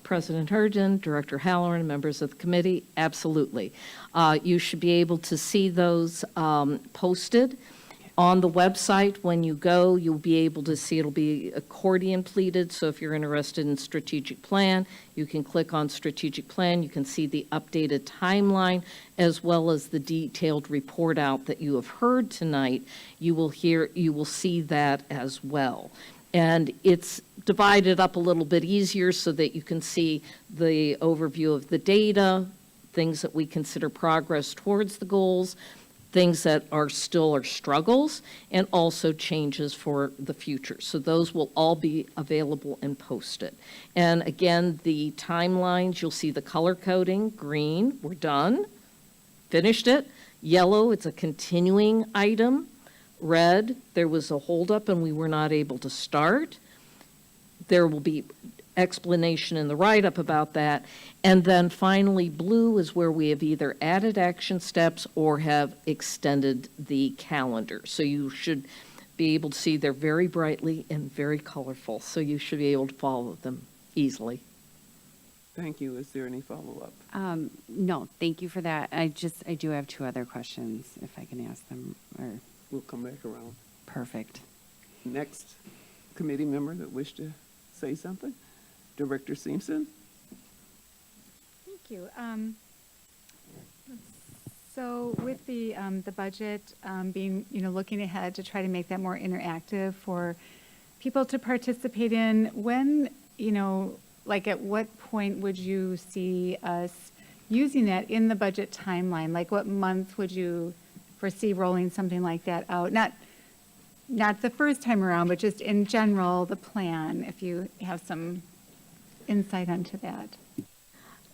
Speaker 8: President Herndon, Director Halloran, members of the committee, absolutely. You should be able to see those posted on the website. When you go, you'll be able to see it'll be accordion pleated. So if you're interested in strategic plan, you can click on strategic plan. You can see the updated timeline as well as the detailed report out that you have heard tonight. You will see that as well. And it's divided up a little bit easier so that you can see the overview of the data, things that we consider progress towards the goals, things that are still our struggles, and also changes for the future. So those will all be available and posted. And again, the timelines, you'll see the color coding, green, we're done, finished it. Yellow, it's a continuing item. Red, there was a holdup and we were not able to start. There will be explanation in the write-up about that. And then finally, blue is where we have either added action steps or have extended the calendar. So you should be able to see they're very brightly and very colorful. So you should be able to follow them easily.
Speaker 1: Thank you. Is there any follow-up?
Speaker 4: No, thank you for that. I do have 2 other questions, if I can ask them, or.
Speaker 1: We'll come back around.
Speaker 4: Perfect.
Speaker 1: Next committee member that wish to say something? Director Simpson?
Speaker 13: Thank you. So with the budget being, looking ahead to try to make that more interactive for people to participate in. When, like at what point would you see us using that in the budget timeline? Like what month would you foresee rolling something like that out? Not the first time around, but just in general, the plan, if you have some insight onto that.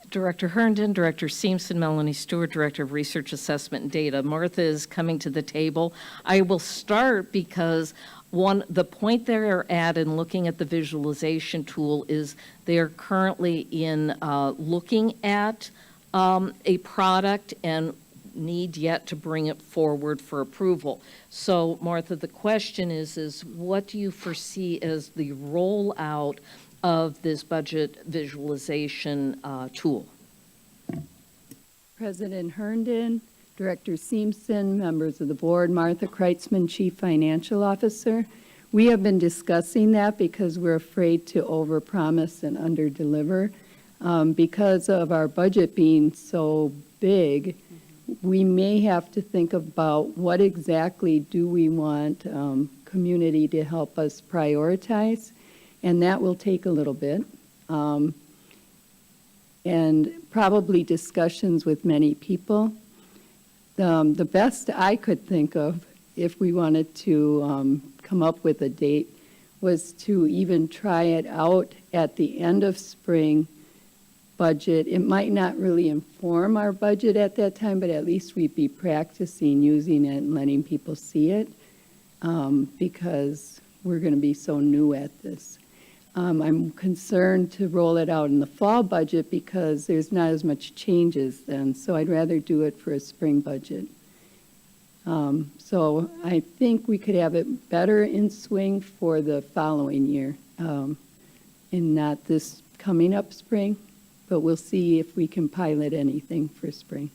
Speaker 8: Director Herndon, Director Seamson, Melanie Stewart, Director of Research Assessment and Data. Martha is coming to the table. I will start because the point they're at in looking at the visualization tool is they are currently in looking at a product and need yet to bring it forward for approval. So Martha, the question is what do you foresee as the rollout of this budget visualization tool?
Speaker 3: President Herndon, Director Seamson, members of the board, Martha Kreitzman, Chief Financial Officer. We have been discussing that because we're afraid to overpromise and underdeliver. Because of our budget being so big, we may have to think about what exactly do we want community to help us prioritize, and that will take a little bit. And probably discussions with many people. The best I could think of, if we wanted to come up with a date, was to even try it out at the end of spring budget. It might not really inform our budget at that time, but at least we'd be practicing using it and letting people see it because we're going to be so new at this. I'm concerned to roll it out in the fall budget because there's not as much changes then, so I'd rather do it for a spring budget. So I think we could have it better in swing for the following year and not this coming up spring, but we'll see if we can pilot anything for spring.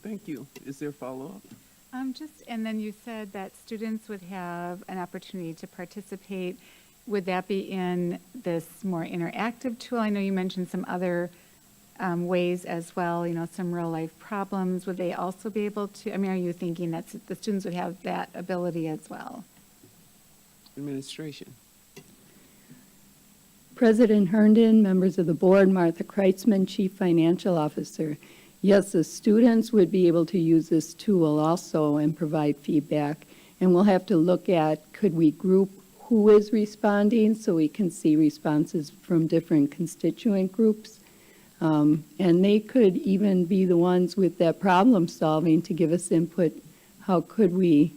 Speaker 1: Thank you. Is there follow-up?
Speaker 13: And then you said that students would have an opportunity to participate. Would that be in this more interactive tool? I know you mentioned some other ways as well, some real life problems. Would they also be able to, are you thinking that the students would have that ability as well?
Speaker 1: Administration.
Speaker 3: President Herndon, members of the board, Martha Kreitzman, Chief Financial Officer. Yes, the students would be able to use this tool also and provide feedback. And we'll have to look at, could we group who is responding so we can see responses from different constituent groups. And they could even be the ones with that problem solving to give us input. How could we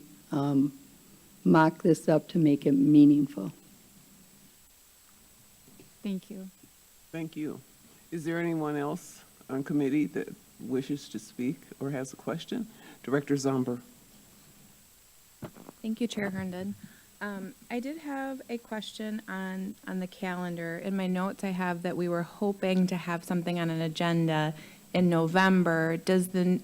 Speaker 3: mock this up to make it meaningful?
Speaker 13: Thank you.
Speaker 1: Thank you. Is there anyone else on committee that wishes to speak or has a question? Director Zomber.
Speaker 14: Thank you, Chair Herndon. I did have a question on the calendar. In my notes, I have that we were hoping to have something on an agenda in November. Does the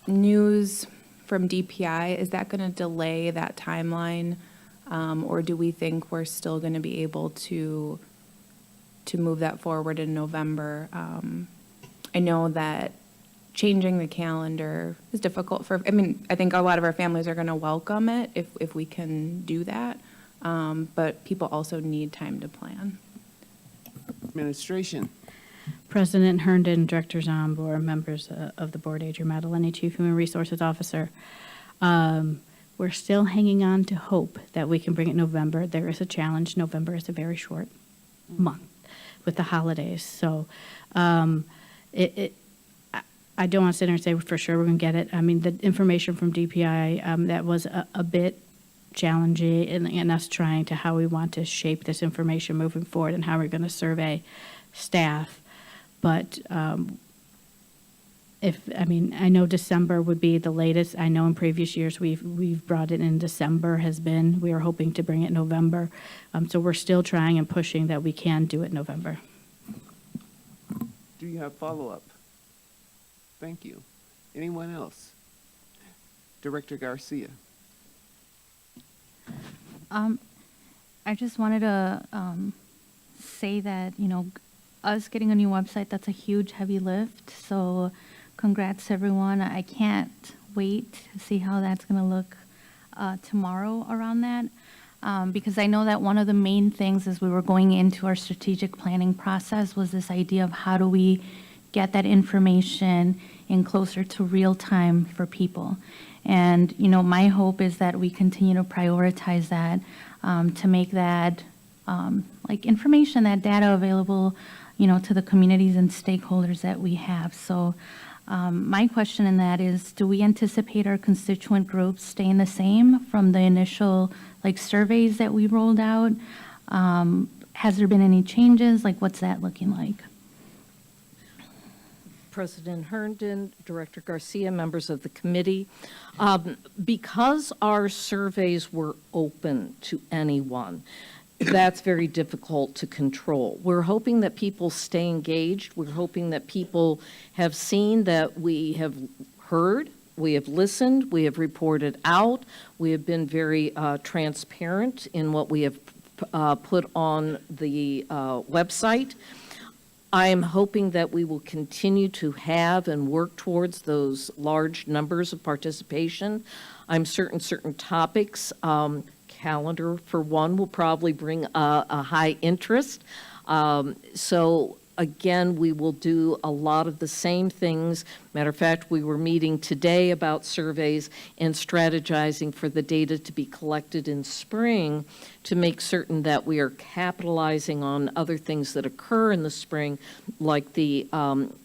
Speaker 14: news from DPI, is that going to delay that timeline? Or do we think we're still going to be able to move that forward in November? I know that changing the calendar is difficult I think a lot of our families are going to welcome it if we can do that, but people also need time to plan.
Speaker 1: Administration.
Speaker 11: President Herndon, Director Zombor, members of the board, Adrian Madeline, Chief Human Resources Officer. We're still hanging on to hope that we can bring it November. There is a challenge. November is a very short month with the holidays. So I don't want to sit here and say for sure we're going to get it. The information from DPI, that was a bit challenging in us trying to how we want to shape this information moving forward and how we're going to survey staff. But I know December would be the latest. I know in previous years we've brought it in December we are hoping to bring it November. So we're still trying and pushing that we can do it November.
Speaker 1: Do you have follow-up? Thank you. Anyone else? Director Garcia.
Speaker 15: I just wanted to say that, us getting a new website, that's a huge, heavy lift. So congrats to everyone. I can't wait to see how that's going to look tomorrow around that. Because I know that one of the main things as we were going into our strategic planning process was this idea of how do we get that information in closer to real time for people. And, you know, my hope is that we continue to prioritize that, to make that, like information, that data available, you know, to the communities and stakeholders that we have. So my question in that is, do we anticipate our constituent groups staying the same from the initial like surveys that we rolled out? Has there been any changes? Like, what's that looking like?
Speaker 8: President Herndon, Director Garcia, members of the committee. Because our surveys were open to anyone, that's very difficult to control. We're hoping that people stay engaged. We're hoping that people have seen that we have heard, we have listened, we have reported out, we have been very transparent in what we have put on the website. I am hoping that we will continue to have and work towards those large numbers of participation. I'm certain topics, calendar for one, will probably bring a high interest. So again, we will do a lot of the same things. Matter of fact, we were meeting today about surveys and strategizing for the data to be collected in spring to make certain that we are capitalizing on other things that occur in the spring, like the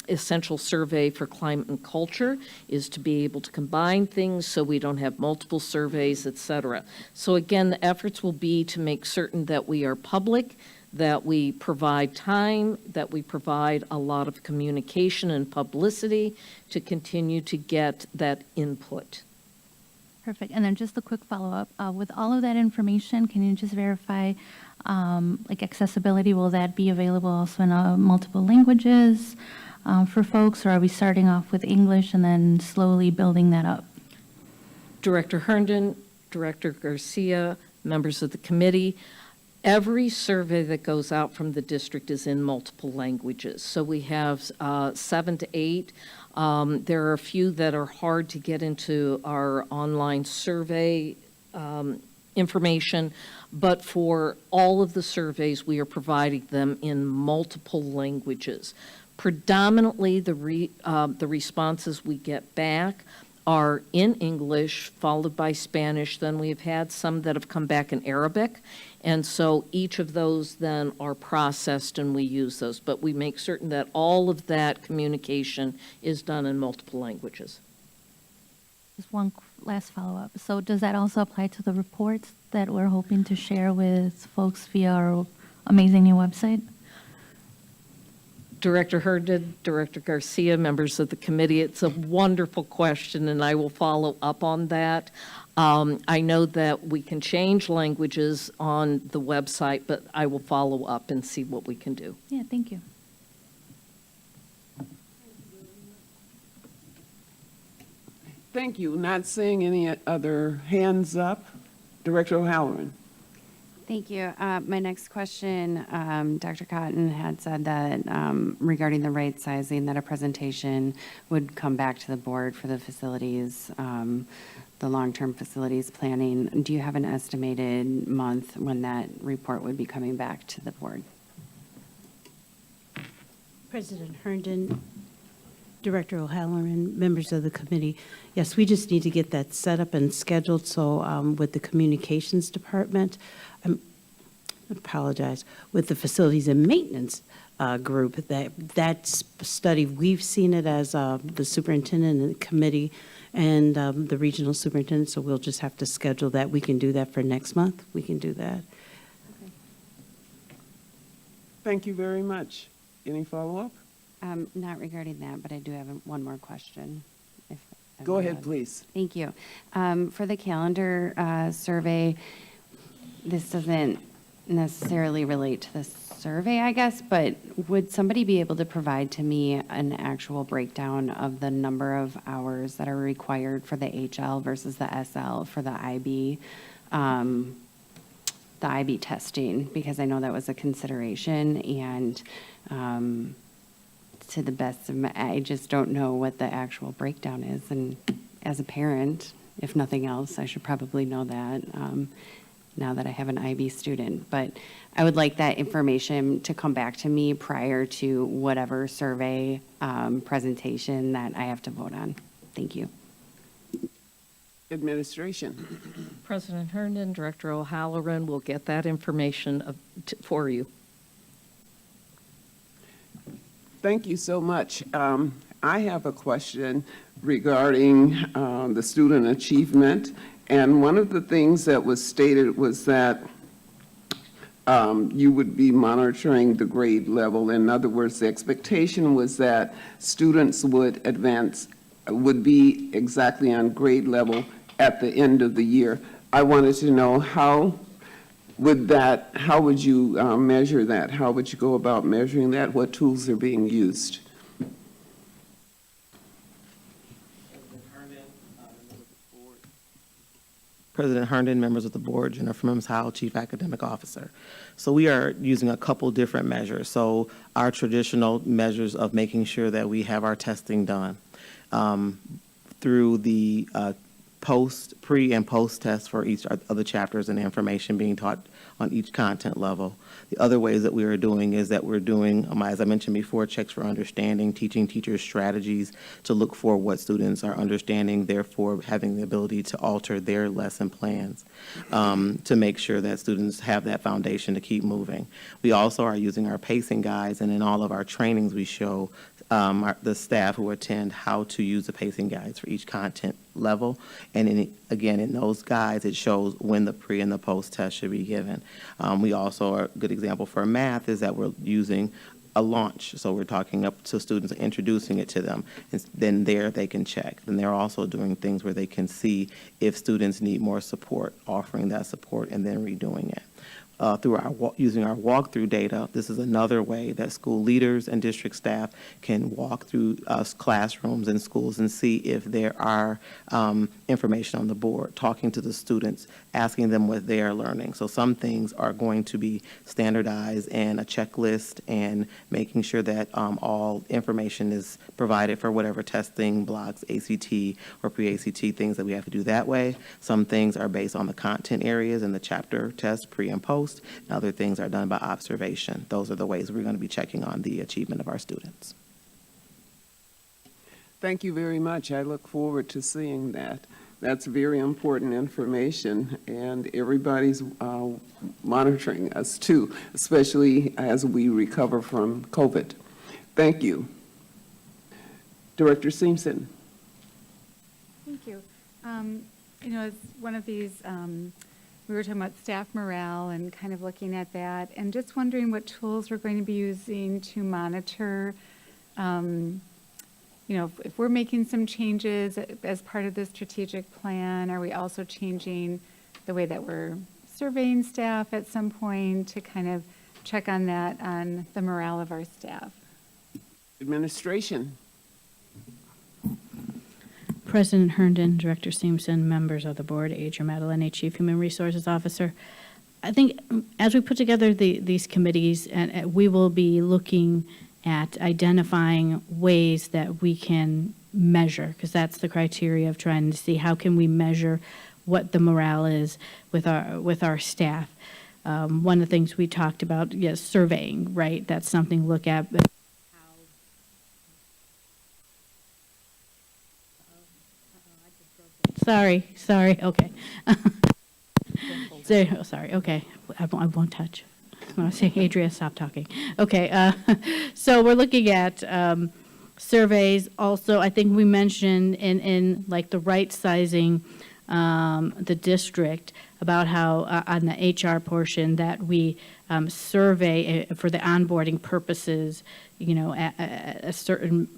Speaker 8: essential survey for climate and culture is to be able to combine things so we don't have multiple surveys, et cetera. So again, the efforts will be to make certain that we are public, that we provide time, that we provide a lot of communication and publicity to continue to get that input.
Speaker 15: Perfect. And then just a quick follow-up. With all of that information, can you just verify, like accessibility, will that be available also in multiple languages for folks, or are we starting off with English and then slowly building that up?
Speaker 8: Director Herndon, Director Garcia, members of the committee, every survey that goes out from the district is in multiple languages. So we have 7 to 8. There are a few that are hard to get into our online survey information, but for all of the surveys, we are providing them in multiple languages. Predominantly, the responses we get back are in English, followed by Spanish. Then we've had some that have come back in Arabic. And so each of those then are processed and we use those. But we make certain that all of that communication is done in multiple languages.
Speaker 15: Just one last follow-up. So does that also apply to the reports that we're hoping to share with folks via our amazing new website?
Speaker 8: Director Herndon, Director Garcia, members of the committee, it's a wonderful question, and I will follow up on that. I know that we can change languages on the website, but I will follow up and see what we can do.
Speaker 15: Yeah, thank you.
Speaker 1: Thank you. Not seeing any other hands up. Director O'Halloran.
Speaker 4: Thank you. My next question, Dr. Cotton had said that regarding the right sizing, that a presentation would come back to the board for the facilities, the long-term facilities planning. Do you have an estimated month when that report would be coming back to the board?
Speaker 10: President Herndon, Director O'Halloran, members of the committee, yes, we just need to get that set up and scheduled. So with the communications department, I apologize, with the facilities and maintenance group, that study, we've seen it as the superintendent and the committee and the regional superintendent, so we'll just have to schedule that. We can do that for next month. We can do that.
Speaker 4: Okay.
Speaker 1: Thank you very much. Any follow-up?
Speaker 4: Not regarding that, but I do have one more question. If I'm
Speaker 1: Go ahead,
Speaker 4: allowed.
Speaker 1: please.
Speaker 4: Thank you. For the calendar survey, this doesn't necessarily relate to the survey, I guess, but would somebody be able to provide to me an actual breakdown of the number of hours that are required for the HL versus the SL for the IB testing? Because I know that was a consideration, and to the best of my, I just don't know what the actual breakdown is, and as a parent, if nothing else. I should probably know that now that I have an IB student. But I would like that information to come back to me prior to whatever survey presentation that I have to vote on. Thank you.
Speaker 1: Administration.
Speaker 8: President Herndon, Director O'Halloran will get that information for you.
Speaker 1: Thank you so much. I have a question regarding the student achievement. And one of the things that was stated was that you would be monitoring the grade level. In other words, the expectation was that students would be exactly on grade level at the end of the year. I wanted to know how would you measure that? How would you go about measuring that? What tools are being used?
Speaker 9: President Herndon, members of the board, Jennifer Mims Howell, Chief Academic Officer. So we are using a couple different measures. So our traditional measures of making sure that we have our testing done through the pre and post tests for each of the chapters and information being taught on each content level. The other ways that we are doing is that we're doing, as I mentioned before, checks for understanding, teaching teachers strategies to look for what students are understanding, therefore having the ability to alter their lesson plans to make sure that students have that foundation to keep moving. We also are using our pacing guides, and in all of our trainings we show the staff who attend how to use the pacing guides for each content level. And again, in those guides, it shows when the pre and the post test should be given. We also, a good example for math is that we're using a launch. So we're talking up to students, introducing it to them, and then there they can check. Then they're also doing things where they can see if students need more support, offering that support and then redoing it. Using our walkthrough data, this is another way that school leaders and district staff can walk through classrooms and schools and see if there are information on the board, talking to the students, asking them what they are learning. So some things are going to be standardized and a checklist and making sure that all information is provided for whatever testing, blocks, ACT or pre-ACT things that we have to do that way. Some things are based on the content areas and the chapter test, pre and post. And other things are done by observation. Those are the ways we're going to be checking on the achievement of our students.
Speaker 1: Thank you very much. I look forward to seeing that. That's very important information, and everybody's monitoring us too, especially as we recover from COVID. Thank you. Director Simpson.
Speaker 13: Thank you. As one of these, we were talking about staff morale and kind of looking at that, and just wondering what tools we're going to be using to monitor. If we're making some changes as part of the strategic plan, are we also changing the way that we're surveying staff at some point to kind of check on that, on the morale of our staff?
Speaker 1: Administration.
Speaker 11: President Herndon, Director Simpson, members of the board, Adria Madeline, Chief Human Resources Officer. I think as we put together these committees, and we will be looking at identifying ways that we can measure, because that's the criteria of trying to see how can we measure what the morale is with our staff. One of the things we talked about, yes, surveying, right? That's something to look at. Sorry, okay. Sorry, okay. I won't touch. I was saying, Adria, stop talking. Okay, so we're looking at surveys. Also, I think we mentioned in like the right sizing the district about how on the HR portion that we survey for the onboarding purposes, at certain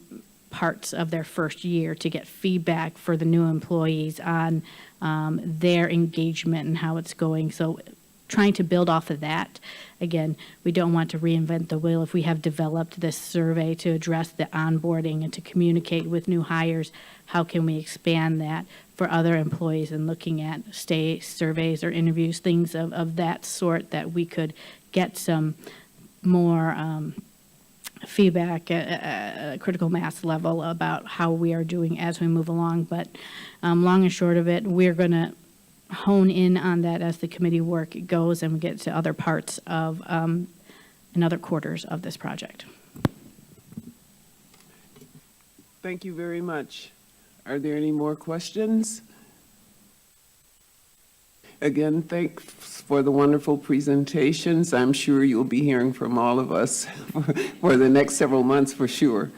Speaker 11: parts of their first year to get feedback for the new employees on their engagement and how it's going. So trying to build off of that. Again, we don't want to reinvent the wheel. If we have developed this survey to address the onboarding and to communicate with new hires, how can we expand that for other employees, and looking at stay surveys or interviews, things of that sort that we could get some more feedback at a critical mass level about how we are doing as we move along. But long and short of it, we're going to hone in on that as the committee work goes and we get to other parts of and other quarters of this project.
Speaker 1: Thank you very much. Are there any more questions? Again, thanks for the wonderful presentations. I'm sure you'll be hearing from all of us for the next several months for sure.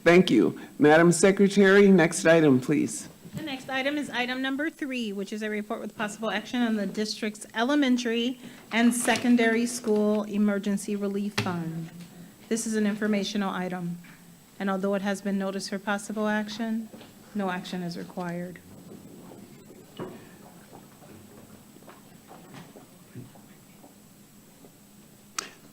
Speaker 1: Thank you. Madam Secretary, next item, please.
Speaker 2: The next item is item number 3, which is a report with possible action on the district's elementary and secondary school emergency relief fund. This is an informational item, and although it has been noticed for possible action, no action is required.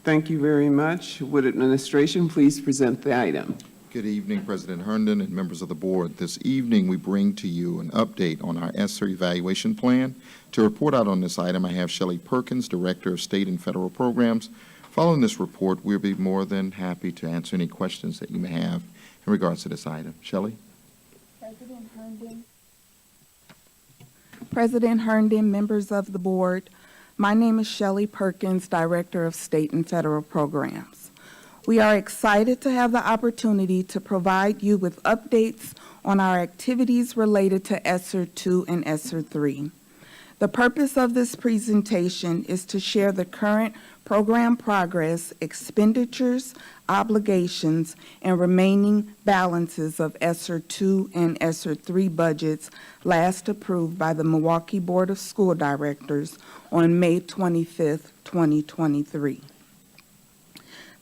Speaker 1: Thank you very much. Would administration please present the item?
Speaker 7: Good evening, President Herndon and members of the board. This evening, we bring to you an update on our ESSER evaluation plan. To report out on this item, I have Shelley Perkins, Director of State and Federal Programs. Following this report, we'll be more than happy to answer any questions that you may have in regards to this item. Shelley?
Speaker 16: President Herndon, members of the board, my name is Shelley Perkins, Director of State and Federal Programs. We are excited to have the opportunity to provide you with updates on our activities related to ESSER 2 and ESSER 3. The purpose of this presentation is to share the current program progress, expenditures, obligations, and remaining balances of ESSER 2 and ESSER 3 budgets last approved by the Milwaukee Board of School Directors on May 25, 2023.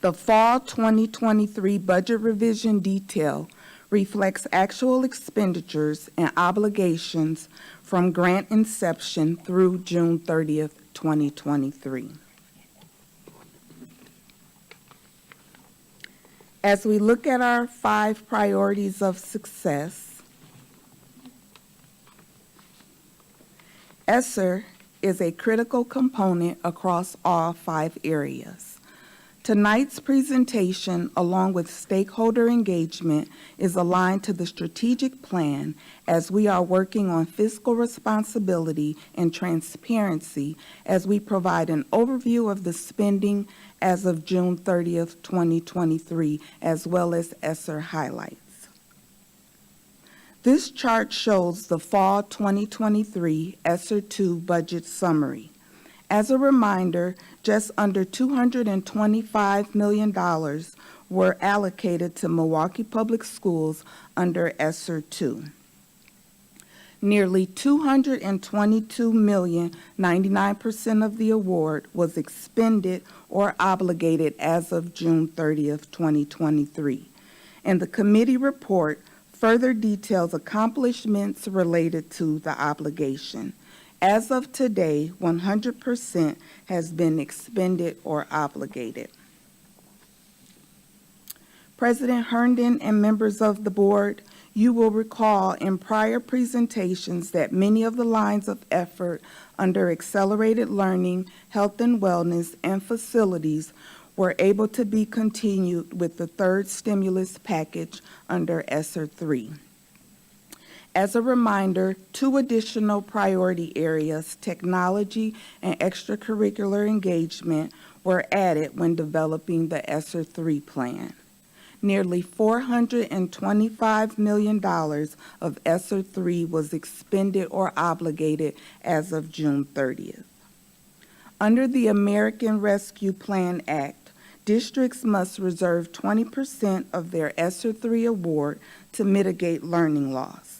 Speaker 16: The Fall 2023 budget revision detail reflects actual expenditures and obligations from grant inception through June 30, 2023. As we look at our 5 priorities of success, ESSER is a critical component across all 5 areas. Tonight's presentation, along with stakeholder engagement, is aligned to the strategic plan as we are working on fiscal responsibility and transparency as we provide an overview of the spending as of June 30th, 2023, as well as ESSER highlights. This chart shows the Fall 2023 ESSER 2 budget summary. As a reminder, just under $225 million were allocated to Milwaukee Public Schools under ESSER 2. Nearly $222 million, 99% of the award, was expended or obligated as of June 30th, 2023. And the committee report further details accomplishments related to the obligation. As of today, 100% has been expended or obligated. President Herndon and members of the board, you will recall in prior presentations that many of the lines of effort under accelerated learning, health and wellness, and facilities were able to be continued with the 3rd stimulus package under ESSER 3. As a reminder, 2 additional priority areas, technology and extracurricular engagement, were added when developing the ESSER 3 plan. Nearly $425 million of ESSER 3 was expended or obligated as of June 30th. Under the American Rescue Plan Act, districts must reserve 20% of their ESSER 3 award to mitigate learning loss.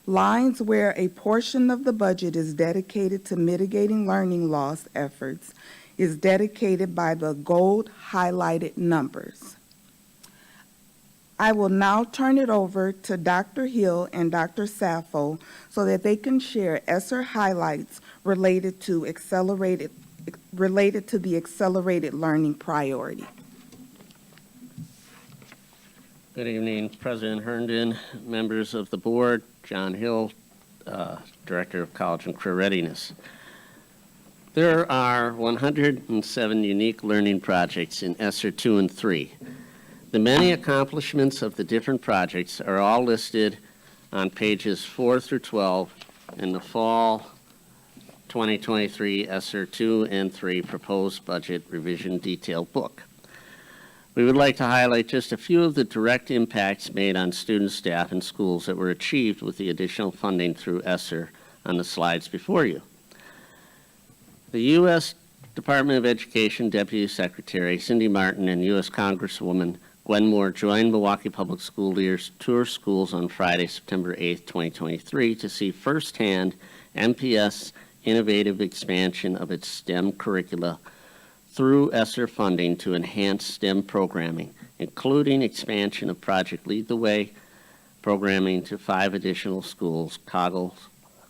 Speaker 16: Lines where a portion of the budget is dedicated to mitigating learning loss efforts is dedicated by the gold highlighted numbers. I will now turn it over to Dr. Hill and Dr. Sappho so that they can share ESSER highlights related to the accelerated learning priority.
Speaker 17: Good evening, President Herndon, members of the board, John Hill, Director of College and Career Readiness. There are 107 unique learning projects in ESSER 2 and 3. The many accomplishments of the different projects are all listed on pages 4 through 12 in the fall 2023 ESSER 2 and 3 Proposed Budget Revision Detailed Book. We would like to highlight just a few of the direct impacts made on students, staff, and schools that were achieved with the additional funding through ESSER on the slides before you. The U.S. Department of Education Deputy Secretary Cindy Martin and U.S. Congresswoman Gwen Moore joined Milwaukee Public School leaders to tour schools on Friday, September 8, 2023, to see firsthand MPS' innovative expansion of its STEM curricula through ESSER funding to enhance STEM programming, including expansion of Project Lead the Way programming to 5 additional schools: Coggles,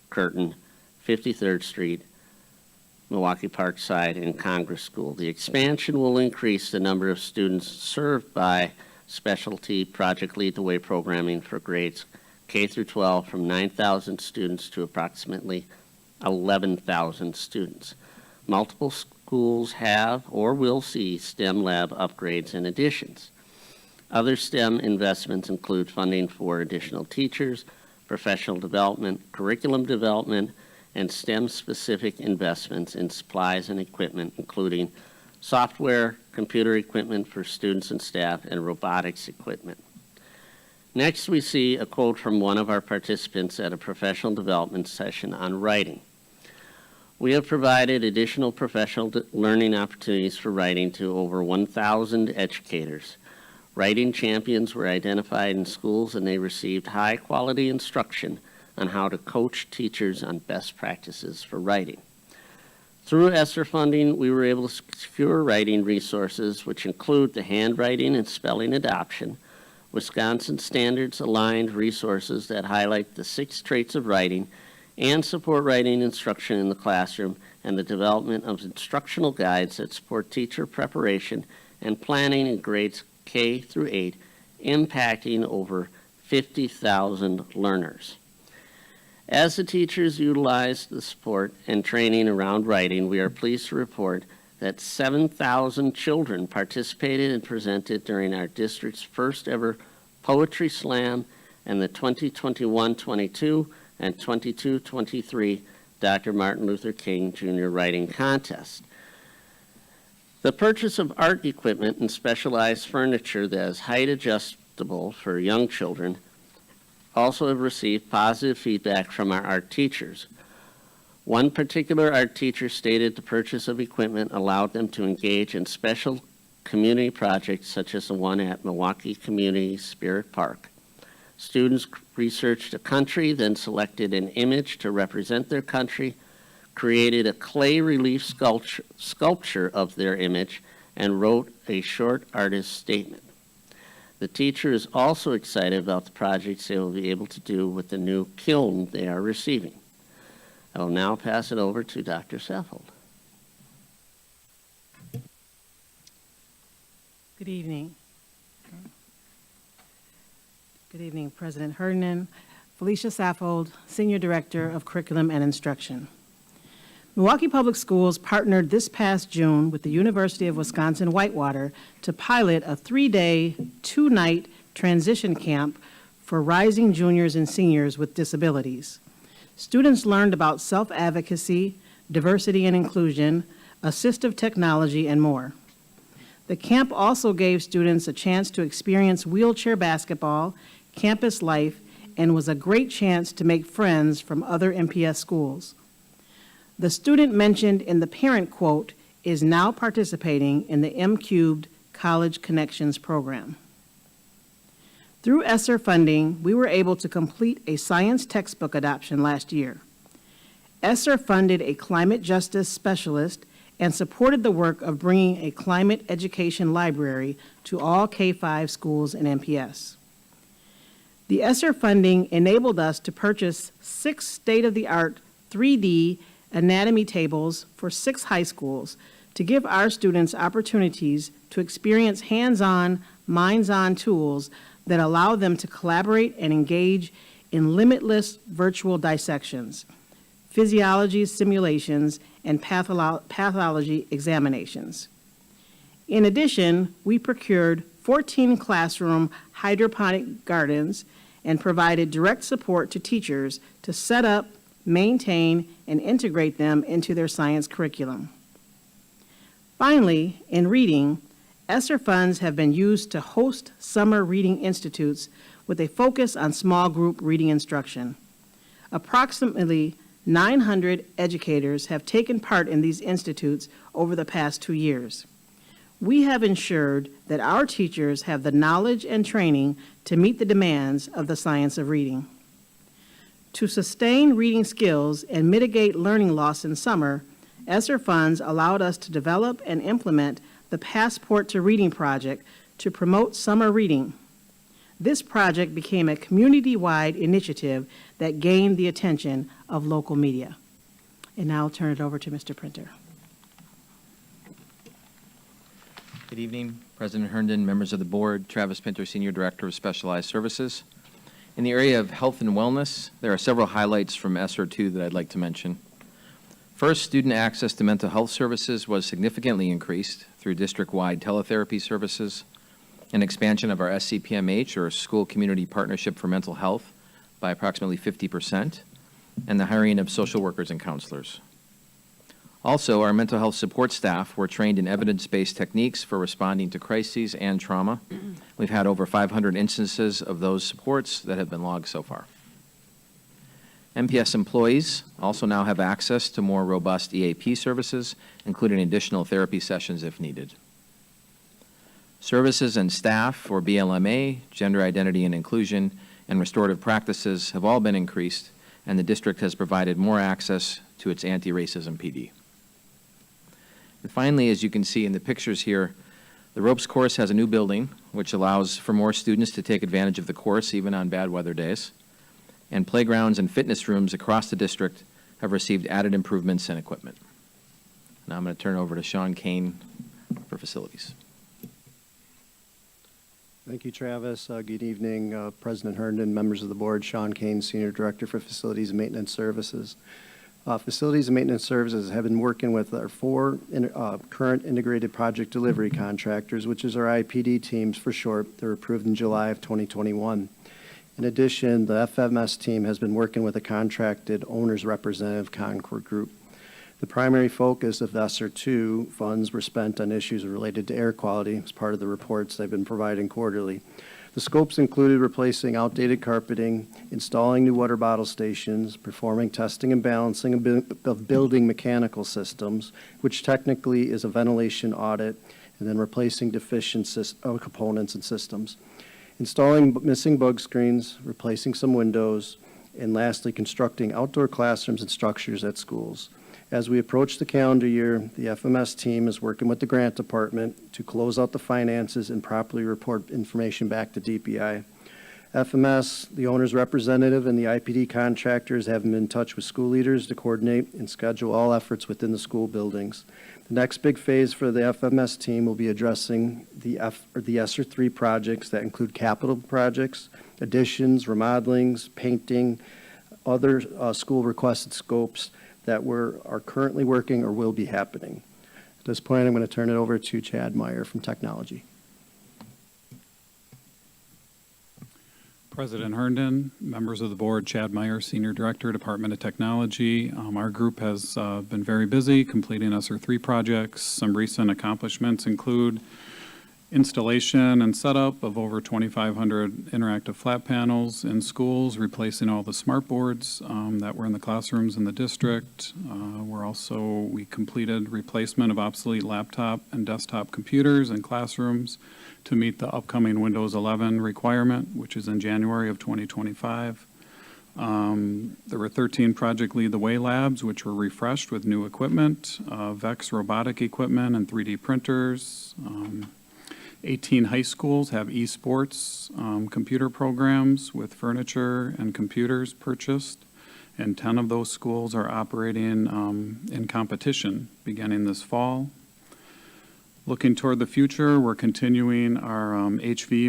Speaker 17: Curtin, 53rd Street, Milwaukee Parkside, and Congress School. The expansion will increase the number of students served by specialty Project Lead the Way programming for grades K through 12 from 9,000 students to approximately 11,000 students. Multiple schools have or will see STEM lab upgrades and additions. Other STEM investments include funding for additional teachers, professional development, curriculum development, and STEM-specific investments in supplies and equipment, including software, computer equipment for students and staff, and robotics equipment. Next, we see a quote from one of our participants at a professional development session on writing. We have provided additional professional learning opportunities for writing to over 1,000 educators. Writing champions were identified in schools, and they received high-quality instruction on how to coach teachers on best practices for writing. Through ESSER funding, we were able to secure writing resources, which include the handwriting and spelling adoption, Wisconsin standards-aligned resources that highlight the 6 traits of writing and support writing instruction in the classroom, and the development of instructional guides that support teacher preparation and planning in grades K through 8, impacting over 50,000 learners. As the teachers utilized the support and training around writing, we are pleased to report that 7,000 children participated and presented during our district's first ever Poetry Slam and the 2021-22 and 22-23 Dr. Martin Luther King Jr. Writing Contest. The purchase of art equipment and specialized furniture that is height adjustable for young children also have received positive feedback from our art teachers. One particular art teacher stated the purchase of equipment allowed them to engage in special community projects such as the one at Milwaukee Community Spirit Park. Students researched a country, then selected an image to represent their country, created a clay relief sculpture of their image, and wrote a short artist statement. The teacher is also excited about the projects they will be able to do with the new kiln they are receiving. I will now pass it over to Dr. Saffold.
Speaker 18: Good evening. Good evening, President Herndon, Felicia Saffold, Senior Director of Curriculum and Instruction. Milwaukee Public Schools partnered this past June with the University of Wisconsin-Whitewater to pilot a 3-day, 2-night transition camp for rising juniors and seniors with disabilities. Students learned about self-advocacy, diversity and inclusion, assistive technology, and more. The camp also gave students a chance to experience wheelchair basketball, campus life, and was a great chance to make friends from other MPS schools. The student mentioned in the parent quote is now participating in the M-Cubed College Connections program. Through ESSER funding, we were able to complete a science textbook adoption last year. ESSER funded a climate justice specialist and supported the work of bringing a climate education library to all K-5 schools in MPS. The ESSER funding enabled us to purchase 6 state-of-the-art 3D anatomy tables for 6 high schools to give our students opportunities to experience hands-on, minds-on tools that allow them to collaborate and engage in limitless virtual dissections, physiology simulations, and pathology examinations. In addition, we procured 14 classroom hydroponic gardens and provided direct support to teachers to set up, maintain, and integrate them into their science curriculum. Finally, in reading, ESSER funds have been used to host summer reading institutes with a focus on small group reading instruction. Approximately 900 educators have taken part in these institutes over the past 2 years. We have ensured that our teachers have the knowledge and training to meet the demands of the science of reading. To sustain reading skills and mitigate learning loss in summer, ESSER funds allowed us to develop and implement the Passport to Reading project to promote summer reading. This project became a community-wide initiative that gained the attention of local media. And now I'll turn it over to Mr. Printer.
Speaker 19: Good evening, President Herndon, members of the board, Travis Pinter, Senior Director of Specialized Services. In the area of health and wellness, there are several highlights from ESSER 2 that I'd like to mention. First, student access to mental health services was significantly increased through district-wide teletherapy services, an expansion of our SCPMH, or School Community Partnership for Mental Health, by approximately 50%, and the hiring of social workers and counselors. Also, our mental health support staff were trained in evidence-based techniques for responding to crises and trauma. We've had over 500 instances of those supports that have been logged so far. MPS employees also now have access to more robust EAP services, including additional therapy sessions if needed. Services and staff for BLMA, gender identity and inclusion, and restorative practices have all been increased, and the district has provided more access to its anti-racism PD. And finally, as you can see in the pictures here, the ropes course has a new building, which allows for more students to take advantage of the course even on bad weather days. And playgrounds and fitness rooms across the district have received added improvements and equipment. Now I'm going to turn it over to Sean Kane for facilities.
Speaker 20: Thank you, Travis. Good evening, President Herndon, members of the board. Sean Kane, Senior Director for Facilities and Maintenance Services. Facilities and Maintenance Services have been working with our 4 current integrated project delivery contractors, which is our IPD teams for short. They're approved in July of 2021. In addition, the FMS team has been working with a contracted owner's representative, Concord Group. The primary focus of ESSER 2 funds were spent on issues related to air quality as part of the reports they've been providing quarterly. The scopes included replacing outdated carpeting, installing new water bottle stations, performing testing and balancing of building mechanical systems, which technically is a ventilation audit, and then replacing deficient components and systems. Installing missing bug screens, replacing some windows, and lastly, constructing outdoor classrooms and structures at schools. As we approach the calendar year, the FMS team is working with the grant department to close out the finances and properly report information back to DPI. FMS, the owner's representative, and the IPD contractors have been in touch with school leaders to coordinate and schedule all efforts within the school buildings. The next big phase for the FMS team will be addressing the ESSER 3 projects that include capital projects, additions, remodelings, painting, other school requested scopes that are currently working or will be happening. At this point, I'm going to turn it over to Chad Meyer from Technology.
Speaker 21: President Herndon, members of the board, Chad Meyer, Senior Director, Department of Technology. Our group has been very busy completing ESSER 3 projects. Some recent accomplishments include installation and setup of over 2,500 interactive flat panels in schools, replacing all the smart boards that were in the classrooms in the district. We completed replacement of obsolete laptop and desktop computers in classrooms to meet the upcoming Windows 11 requirement, which is in January of 2025. There were 13 Project Lead the Way labs, which were refreshed with new equipment, VEX robotic equipment and 3D printers. 18 high schools have esports computer programs with furniture and computers purchased, and 10 of those schools are operating in competition beginning this fall. Looking toward the future, we're continuing our HVAC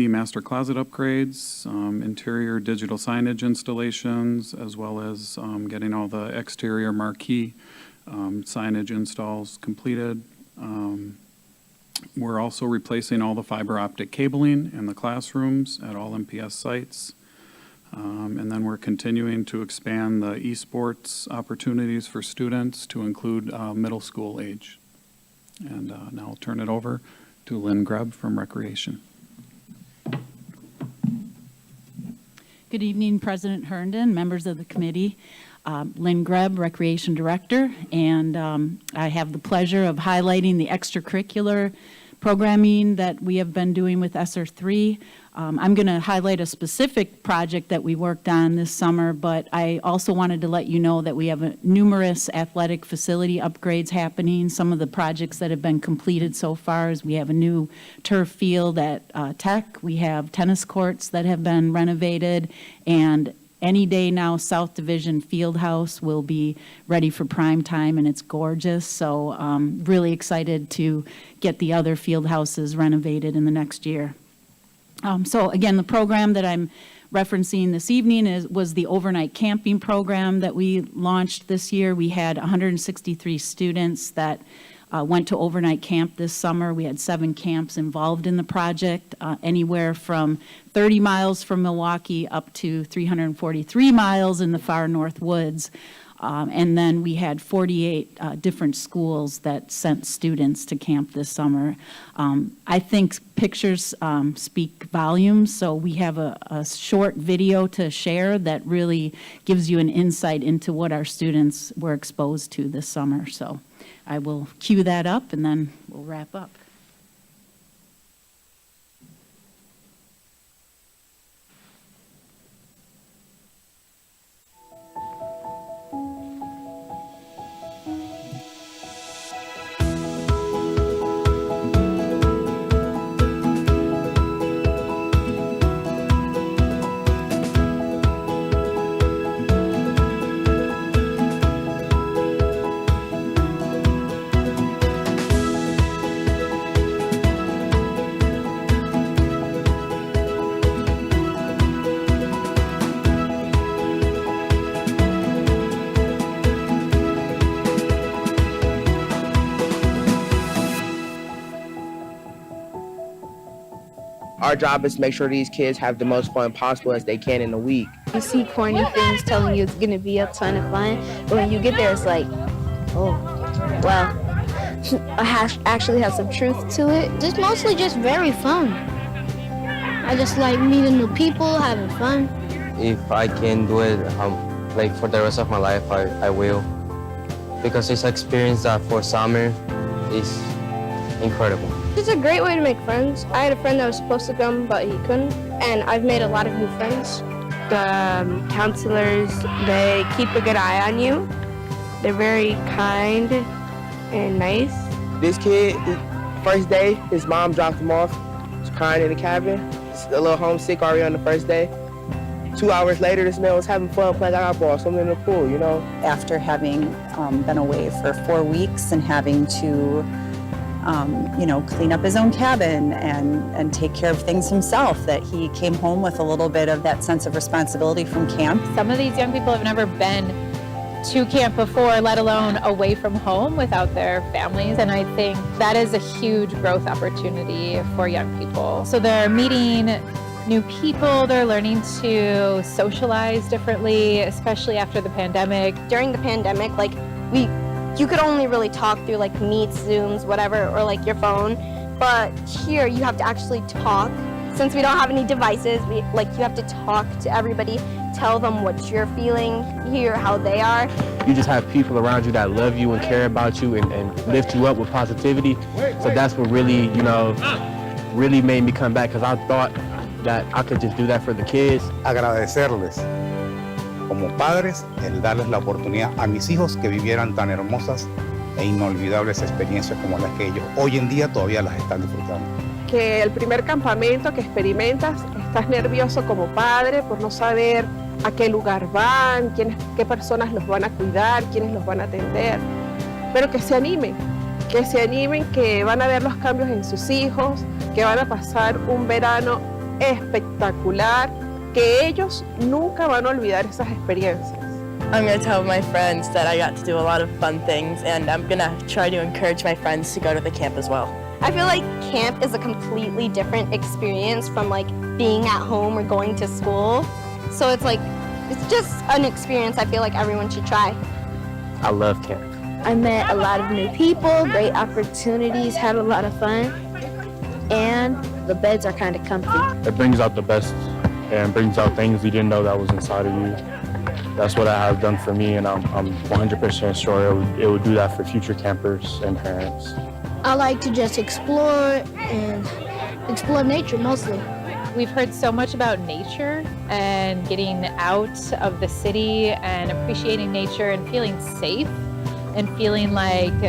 Speaker 21: master closet upgrades, interior digital signage installations, as well as getting all the exterior marquee signage installs completed. We're also replacing all the fiber optic cabling in the classrooms at all MPS sites. And then we're continuing to expand the esports opportunities for students to include middle school age. And now I'll turn it over to Lynn Greb from Recreation.
Speaker 5: Good evening, President Herndon, members of the committee. Lynn Greb, Recreation Director, and I have the pleasure of highlighting the extracurricular programming that we have been doing with ESSER 3. I'm going to highlight a specific project that we worked on this summer, but I also wanted to let you know that we have numerous athletic facility upgrades happening. Some of the projects that have been completed so far is we have a new turf field at Tech, we have tennis courts that have been renovated, and any day now, South Division Fieldhouse will be ready for prime time, and it's gorgeous. So really excited to get the other field houses renovated in the next year. So again, the program that I'm referencing this evening was the overnight camping program that we launched this year. We had 163 students that went to overnight camp this summer. We had 7 camps involved in the project, anywhere from 30 miles from Milwaukee up to 343 miles in the far north woods. And then we had 48 different schools that sent students to camp this summer. I think pictures speak volumes, so we have a short video to share that really gives you an insight into what our students were exposed to this summer. So I will cue that up and then we'll wrap up.
Speaker 22: Our job is to make sure these kids have the most fun possible as they can in the week.
Speaker 23: You see corny things telling you it's going to be a ton of fun, but when you get there, it's like, oh, well, actually has some truth to it. It's mostly just very fun. I just like meeting new people, having fun.
Speaker 24: If I can do it like for the rest of my life, I will. Because it's an experience that for summer is incredible.
Speaker 23: It's a great way to make friends. I had a friend that was supposed to come, but he couldn't, and I've made a lot of new friends. The counselors, they keep a good eye on you. They're very kind and nice.
Speaker 22: This kid, first day, his mom dropped him off. He's crying in the cabin. He's a little homesick already on the first day. 2 hours later, this man was having fun playing dodgeball, swimming in the pool, you know.
Speaker 25: After having been away for 4 weeks and having to clean up his own cabin and take care of things himself, that he came home with a little bit of that sense of responsibility from camp.
Speaker 26: Some of these young people have never been to camp before, let alone away from home without their families. And I think that is a huge growth opportunity for young people. So they're meeting new people, they're learning to socialize differently, especially after the pandemic.
Speaker 23: During the pandemic, you could only really talk through Meets, Zooms, whatever, or your phone. But here you have to actually talk. Since we don't have any devices, you have to talk to everybody, tell them what you're feeling, hear how they are.
Speaker 22: You just have people around you that love you and care about you and lift you up with positivity. So that's what really, really made me come back, because I thought that I could just do that for the kids.
Speaker 27: Agradecerles como padres el darles la oportunidad a mis hijos que vivieran tan hermosas e inolvidables experiencias como las que ellos hoy en día todavía las están disfrutando.
Speaker 28: Que el primer campamento que experimentas, estás nervioso como padre por no saber a qué lugar van, qué personas los van a cuidar, quiénes los van a atender, pero que se animen, que van a ver los cambios en sus hijos, que van a pasar un verano espectacular, que ellos nunca van a olvidar esas experiencias.
Speaker 29: I'm going to tell my friends that I got to do a lot of fun things, and I'm going to try to encourage my friends to go to the camp as well.
Speaker 23: I feel like camp is a completely different experience from like being at home or going to school. So it's like, it's just an experience I feel like everyone should try.
Speaker 24: I love camp.
Speaker 23: I met a lot of new people, great opportunities, had a lot of fun, and the beds are kind of comfy.
Speaker 24: It brings out the best and brings out things you didn't know that was inside of you. That's what I have done for me, and I'm 100% sure it would do that for future campers and parents.
Speaker 23: I like to just explore and explore nature mostly.
Speaker 26: We've heard so much about nature and getting out of the city and appreciating nature and feeling safe and feeling like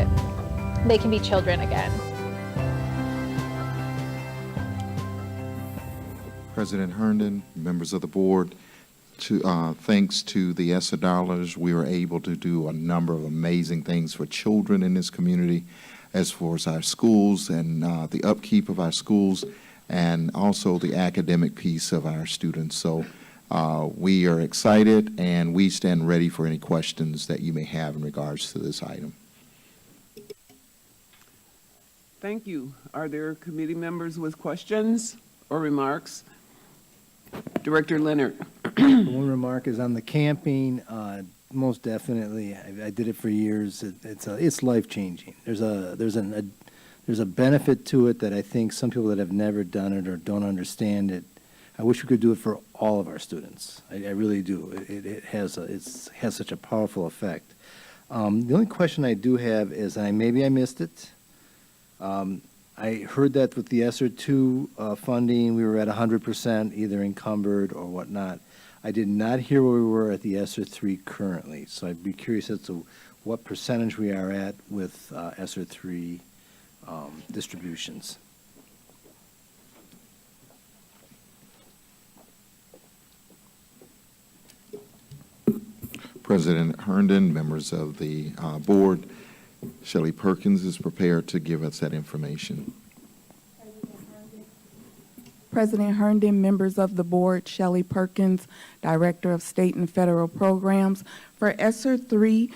Speaker 26: they can be children again.
Speaker 7: President Herndon, members of the board, thanks to the ESSER dollars, we were able to do a number of amazing things for children in this community, as far as our schools and the upkeep of our schools, and also the academic piece of our students. So we are excited, and we stand ready for any questions that you may have in regards to this item.
Speaker 1: Thank you. Are there committee members with questions or remarks? Director Leonard.
Speaker 3: One remark is on the camping. Most definitely, I did it for years. It's life changing. There's a benefit to it that I think some people that have never done it or don't understand it. I wish we could do it for all of our students. I really do. It has such a powerful effect. The only question I do have is, maybe I missed it. I heard that with the ESSER 2 funding, we were at 100%, either encumbered or whatnot. I did not hear where we were at the ESSER 3 currently, so I'd be curious as to what percentage we are at with ESSER 3 distributions.
Speaker 7: President Herndon, members of the board, Shelley Perkins is prepared to give us that information.
Speaker 16: President Herndon, members of the board, Shelley Perkins, Director of State and Federal Programs. For ESSER 3,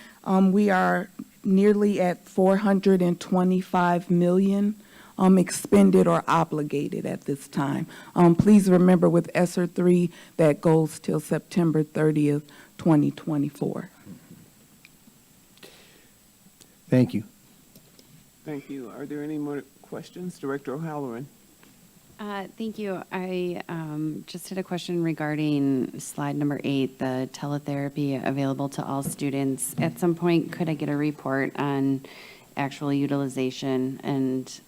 Speaker 16: we are nearly at $425 million expended or obligated at this time. Please remember with ESSER 3, that goes till September 30th, 2024.
Speaker 3: Thank you.
Speaker 1: Thank you. Are there any more questions? Director O'Halloran.
Speaker 4: Thank you. I just had a question regarding slide number 8, the teletherapy available to all students. At some point, could I get a report on actual utilization and,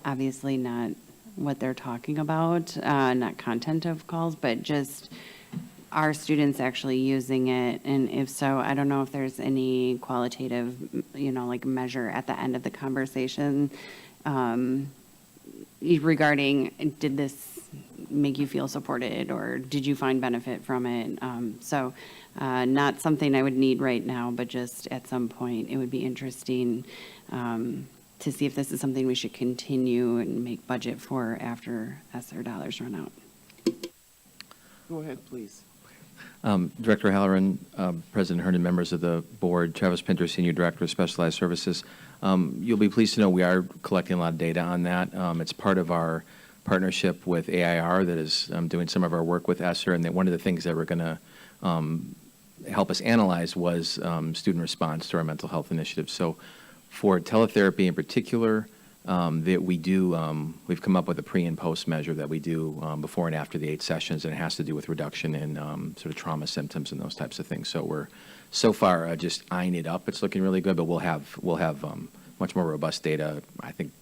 Speaker 4: obviously not what they're talking about, not content of calls, but just are students actually using it? And if so, I don't know if there's any qualitative, measure at the end of the conversation regarding, did this make you feel supported or did you find benefit from it? Not something I would need right now, but just at some point, it would be interesting to see if this is something we should continue and make budget for after ESSER dollars run out.
Speaker 1: Go ahead, please.
Speaker 19: Director Halloran, President Herndon, members of the board, Travis Pinter, Senior Director of Specialized Services. You'll be pleased to know we are collecting a lot of data on that. It's part of our partnership with AIR that is doing some of our work with ESSER, and that one of the things that we're going to help us analyze was student response to our mental health initiative. So for teletherapy in particular, that we do, we've come up with a pre and post measure that we do before and after the 8 sessions, and it has to do with reduction in sort of trauma symptoms and those types of things. So we're so far just eyeing it up. It's looking really good, but we'll have much more robust data, I think,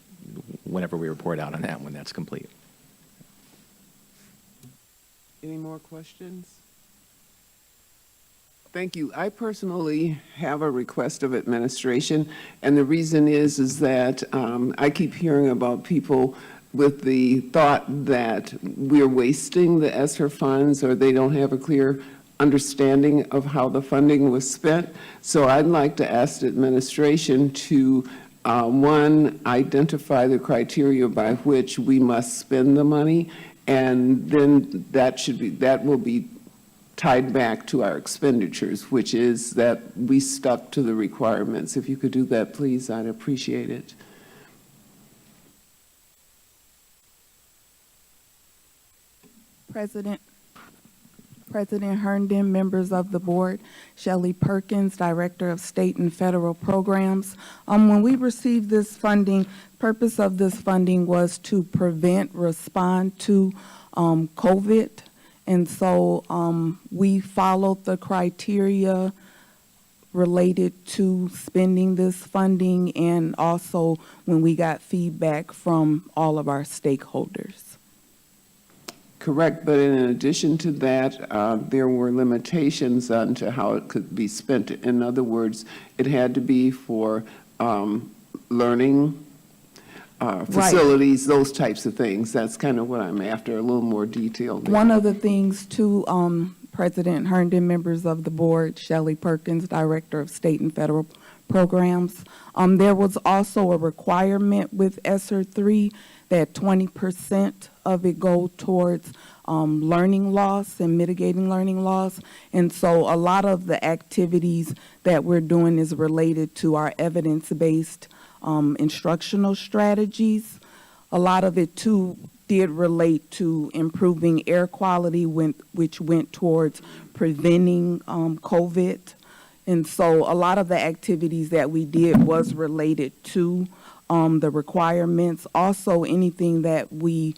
Speaker 19: whenever we report out on that when that's complete.
Speaker 1: Any more questions? Thank you. I personally have a request of administration, and the reason is that I keep hearing about people with the thought that we're wasting the ESSER funds or they don't have a clear understanding of how the funding was spent. So I'd like to ask the administration to, one, identify the criteria by which we must spend the money, and then that will be tied back to our expenditures, which is that we stuck to the requirements. If you could do that, please, I'd appreciate it.
Speaker 16: President Herndon, members of the board, Shelley Perkins, Director of State and Federal Programs. When we received this funding, purpose of this funding was to respond to COVID. And so we followed the criteria related to spending this funding, and also when we got feedback from all of our stakeholders.
Speaker 1: Correct, but in addition to that, there were limitations on to how it could be spent. In other words, it had to be for learning facilities, those types of things. That's kind of what I'm after, a little more detail there.
Speaker 16: One of the things too, President Herndon, members of the board, Shelley Perkins, Director of State and Federal Programs, there was also a requirement with ESSER 3 that 20% of it go towards learning loss and mitigating learning loss. And so a lot of the activities that we're doing is related to our evidence-based instructional strategies. A lot of it too did relate to improving air quality, which went towards preventing COVID. And so a lot of the activities that we did was related to the requirements. Also, anything that we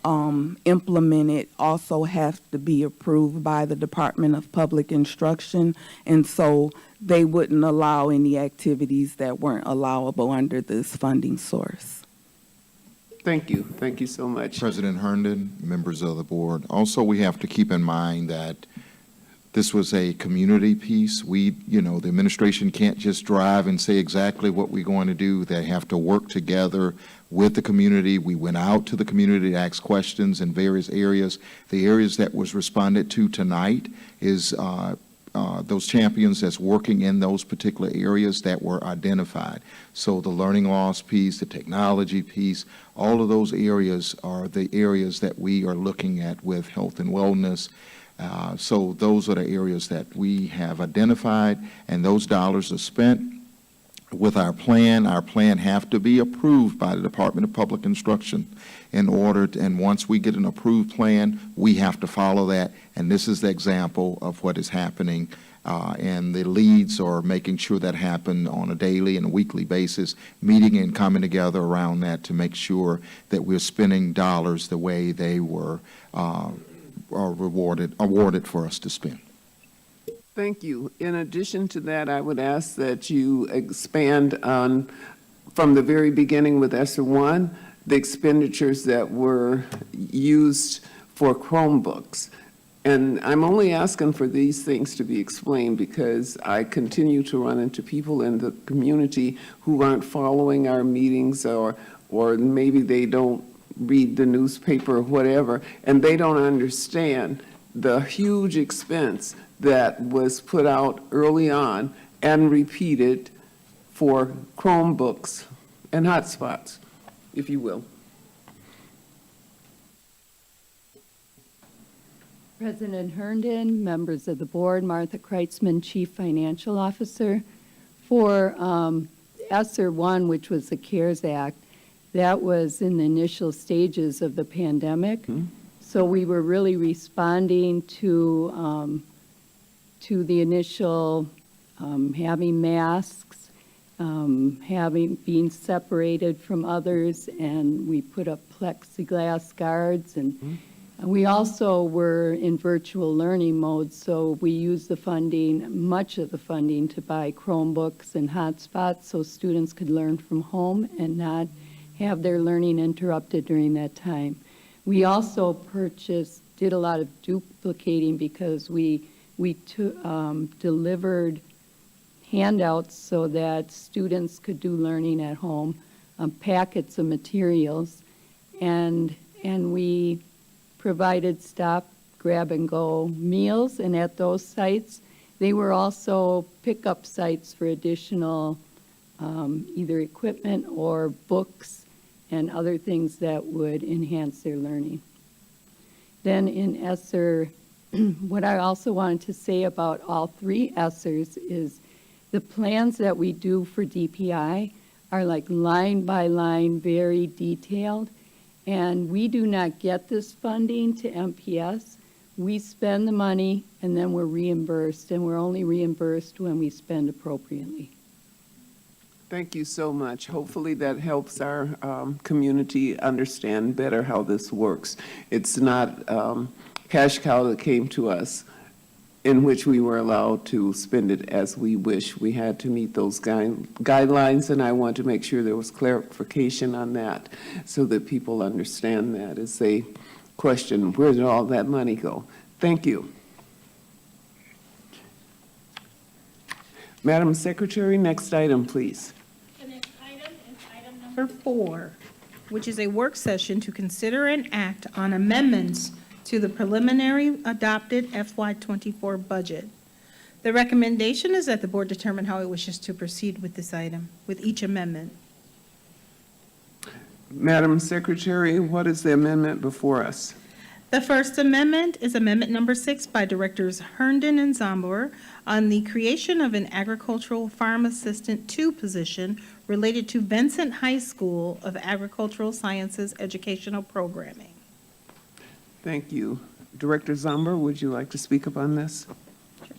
Speaker 16: implemented also has to be approved by the Department of Public Instruction, and so they wouldn't allow any activities that weren't allowable under this funding source.
Speaker 1: Thank you. Thank you so much.
Speaker 7: President Herndon, members of the board, also we have to keep in mind that this was a community piece. The administration can't just drive and say exactly what we're going to do. They have to work together with the community. We went out to the community to ask questions in various areas. The areas that was responded to tonight is those champions that's working in those particular areas that were identified. So the learning loss piece, the technology piece, all of those areas are the areas that we are looking at with health and wellness. So those are the areas that we have identified, and those dollars are spent with our plan. Our plan have to be approved by the Department of Public Instruction and once we get an approved plan, we have to follow that. And this is the example of what is happening. And the leads are making sure that happen on a daily and a weekly basis, meeting and coming together around that to make sure that we're spending dollars the way they were awarded for us to spend.
Speaker 1: Thank you. In addition to that, I would ask that you expand on, from the very beginning with ESSER 1, the expenditures that were used for Chromebooks. And I'm only asking for these things to be explained because I continue to run into people in the community who aren't following our meetings, or maybe they don't read the newspaper or whatever, and they don't understand the huge expense that was put out early on and repeated for Chromebooks and hotspots, if you will.
Speaker 6: President Herndon, members of the board, Martha Kreitzman, Chief Financial Officer. For ESSER 1, which was the CARES Act, that was in the initial stages of the pandemic. Mm-hmm. So we were really responding to the initial having masks, being separated from others, and we put up plexiglass guards, and we also were in virtual learning mode, so we used the funding, much of the funding, to buy Chromebooks and hotspots so students could learn from home and not have their learning interrupted during that time. We also did a lot of duplicating because we delivered handouts so that students could do learning at home, packets of materials, and we provided stop, grab and go meals, and at those sites they were also pickup sites for additional either equipment or books and other things that would enhance their learning. Then in ESSER, what I also wanted to say about all three ESSERs is the plans that we do for DPI are like line by line, very detailed, And we do not get this funding to MPS. We spend the money and then we're reimbursed, and we're only reimbursed when we spend appropriately.
Speaker 1: Thank you so much. Hopefully that helps our community understand better how this works. It's not cash cow that came to us in which we were allowed to spend it as we wish. We had to meet those guidelines, and I want to make sure there was clarification on that so that people understand that as they question, where did all that money go? Thank you. Madam Secretary, next item, please.
Speaker 2: The next item is item number 4, which is a work session to consider and act on amendments to the preliminary adopted FY24 budget. The recommendation is that the board determine how it wishes to proceed with this item, with each amendment.
Speaker 1: Madam Secretary, what is the amendment before us?
Speaker 2: The first amendment is amendment number 6 by Directors Herndon and Zombor on the creation of an agricultural farm assistant 2 position related to Vincent High School of Agricultural Sciences educational programming.
Speaker 1: Thank you. Director Zombor, would you like to speak upon this?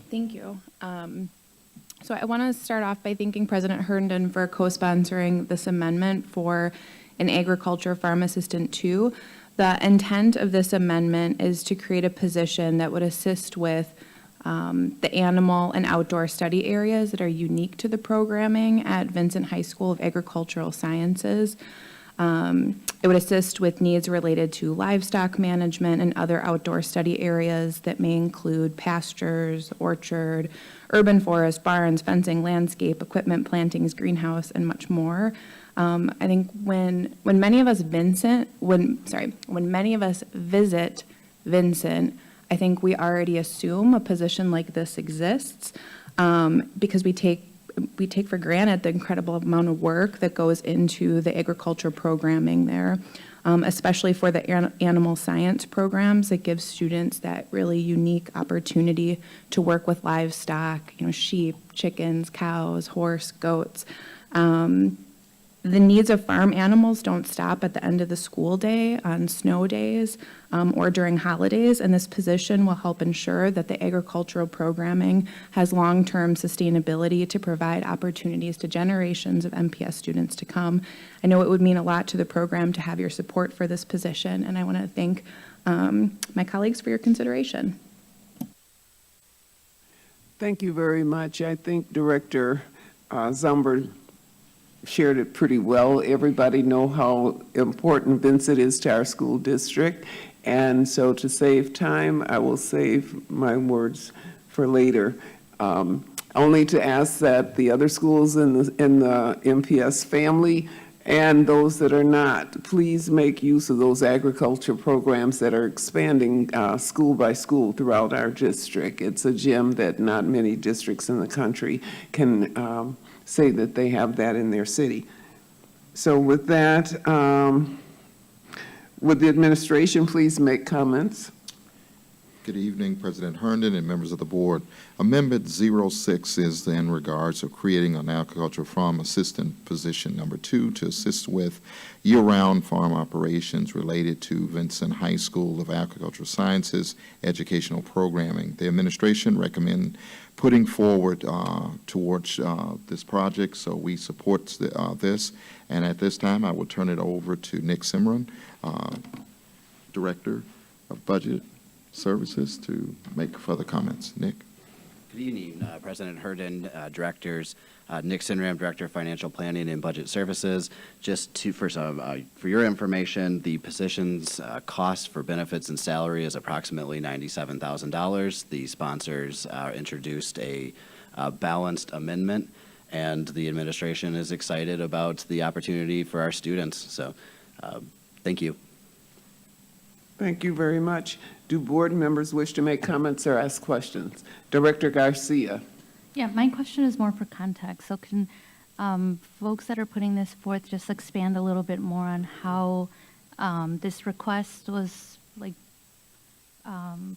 Speaker 8: Thank you. So I want to start off by thanking President Herndon for co-sponsoring this amendment for an agriculture farm assistant 2. The intent of this amendment is to create a position that would assist with the animal and outdoor study areas that are unique to the programming at Vincent High School of Agricultural Sciences. It would assist with needs related to livestock management and other outdoor study areas that may include pastures, orchard, urban forest, barns, fencing, landscape, equipment, plantings, greenhouse, and much more. I think when many of us visit Vincent, I think we already assume a position like this exists because we take for granted the incredible amount of work that goes into the agriculture programming there, especially for the animal science programs. It gives students that really unique opportunity to work with livestock, sheep, chickens, cows, horse, goats. The needs of farm animals don't stop at the end of the school day, on snow days, or during holidays, and this position will help ensure that the agricultural programming has long-term sustainability to provide opportunities to generations of MPS students to come. I know it would mean a lot to the program to have your support for this position, and I want to thank my colleagues for your consideration.
Speaker 1: Thank you very much. I think Director Zombor shared it pretty well. Everybody know how important Vincent is to our school district. And so to save time, I will save my words for later. Only to ask that the other schools in the MPS family and those that are not, please make use of those agriculture programs that are expanding school by school throughout our district. It's a gem that not many districts in the country can say that they have that in their city. So with that, would the administration please make comments?
Speaker 7: Good evening, President Herndon and members of the board. Amendment 06 is in regards of creating an agricultural farm assistant position number 2 to assist with year-round farm operations related to Vincent High School of Agricultural Sciences educational programming. The administration recommend putting forward towards this project, so we support this. And at this time, I will turn it over to Nick Simron, Director of Budget Services, to make further comments. Nick.
Speaker 9: Good evening, President Herndon, directors. Nick Sinram, Director of Financial Planning and Budget Services. Just for your information, the position's cost for benefits and salary is approximately $97,000. The sponsors introduced a balanced amendment, and the administration is excited about the opportunity for our students. So, thank you.
Speaker 1: Thank you very much. Do board members wish to make comments or ask questions? Director Garcia.
Speaker 10: Yeah, my question is more for context. So can folks that are putting this forth just expand a little bit more on how this request was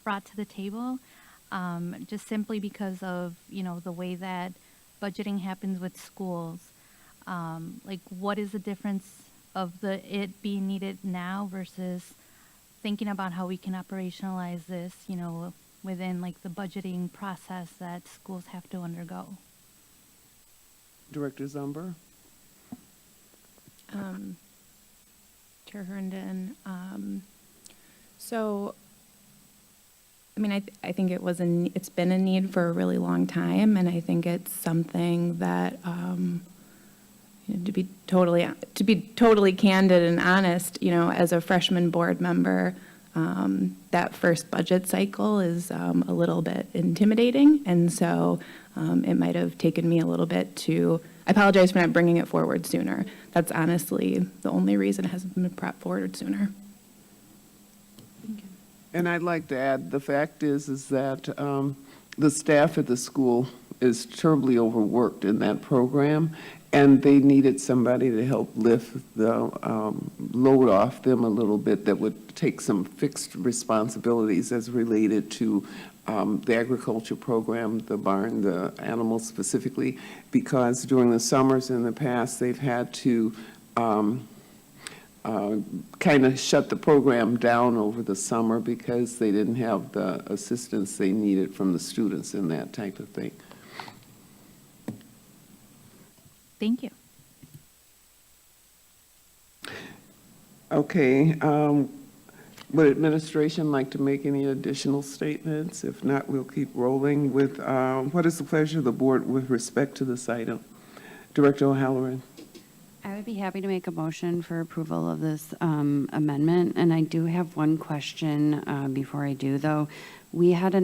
Speaker 10: brought to the table? Just simply because of, the way that budgeting happens with schools. What is the difference it being needed now versus thinking about how we can operationalize this, within like the budgeting process that schools have to undergo.
Speaker 1: Director Zumber?
Speaker 8: Chair Herndon, so, I mean, I think it's been a need for a really long time, and I think it's something that, to be totally candid and honest, as a freshman board member, that first budget cycle is a little bit intimidating, and so it might have taken me a little bit to. I apologize for not bringing it forward sooner. That's honestly the only reason it hasn't been brought forward sooner.
Speaker 1: And I'd like to add, the fact is that the staff at the school is terribly overworked in that program, and they needed somebody to help lift the load off them a little bit that would take some fixed responsibilities as related to the agriculture program, the barn, the animals specifically, because during the summers in the past, they've had to kind of shut the program down over the summer because they didn't have the assistance they needed from the students and that type of thing.
Speaker 10: Thank you.
Speaker 1: Okay, would administration like to make any additional statements? If not, we'll keep rolling with, what is the pleasure of the board with respect to this item? Director O'Halloran.
Speaker 4: I would be happy to make a motion for approval of this amendment, and I do have one question before I do, though. We had a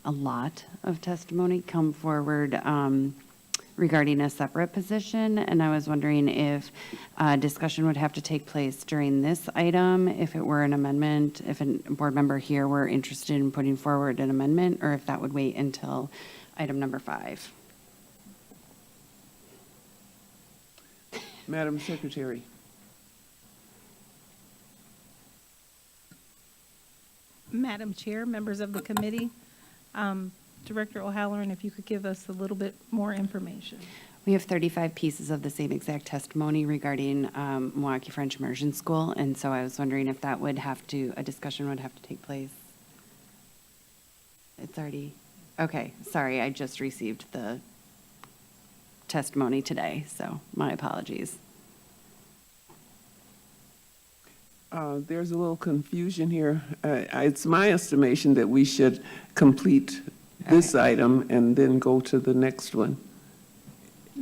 Speaker 4: lot of testimony come forward regarding a separate position, and I was wondering if discussion would have to take place during this item, if it were an amendment, if a board member here were interested in putting forward an amendment, or if that would wait until item number 5.
Speaker 1: Madam Secretary.
Speaker 2: Madam Chair, members of the committee, Director O'Halloran, if you could give us a little bit more information.
Speaker 4: We have 35 pieces of the same exact testimony regarding Milwaukee French Immersion School, and so I was wondering if that would have to, a discussion would have to take place. It's already, okay, sorry, I just received the testimony today, so my apologies.
Speaker 1: There's a little confusion here. It's my estimation that we should complete this item and then go to the next one,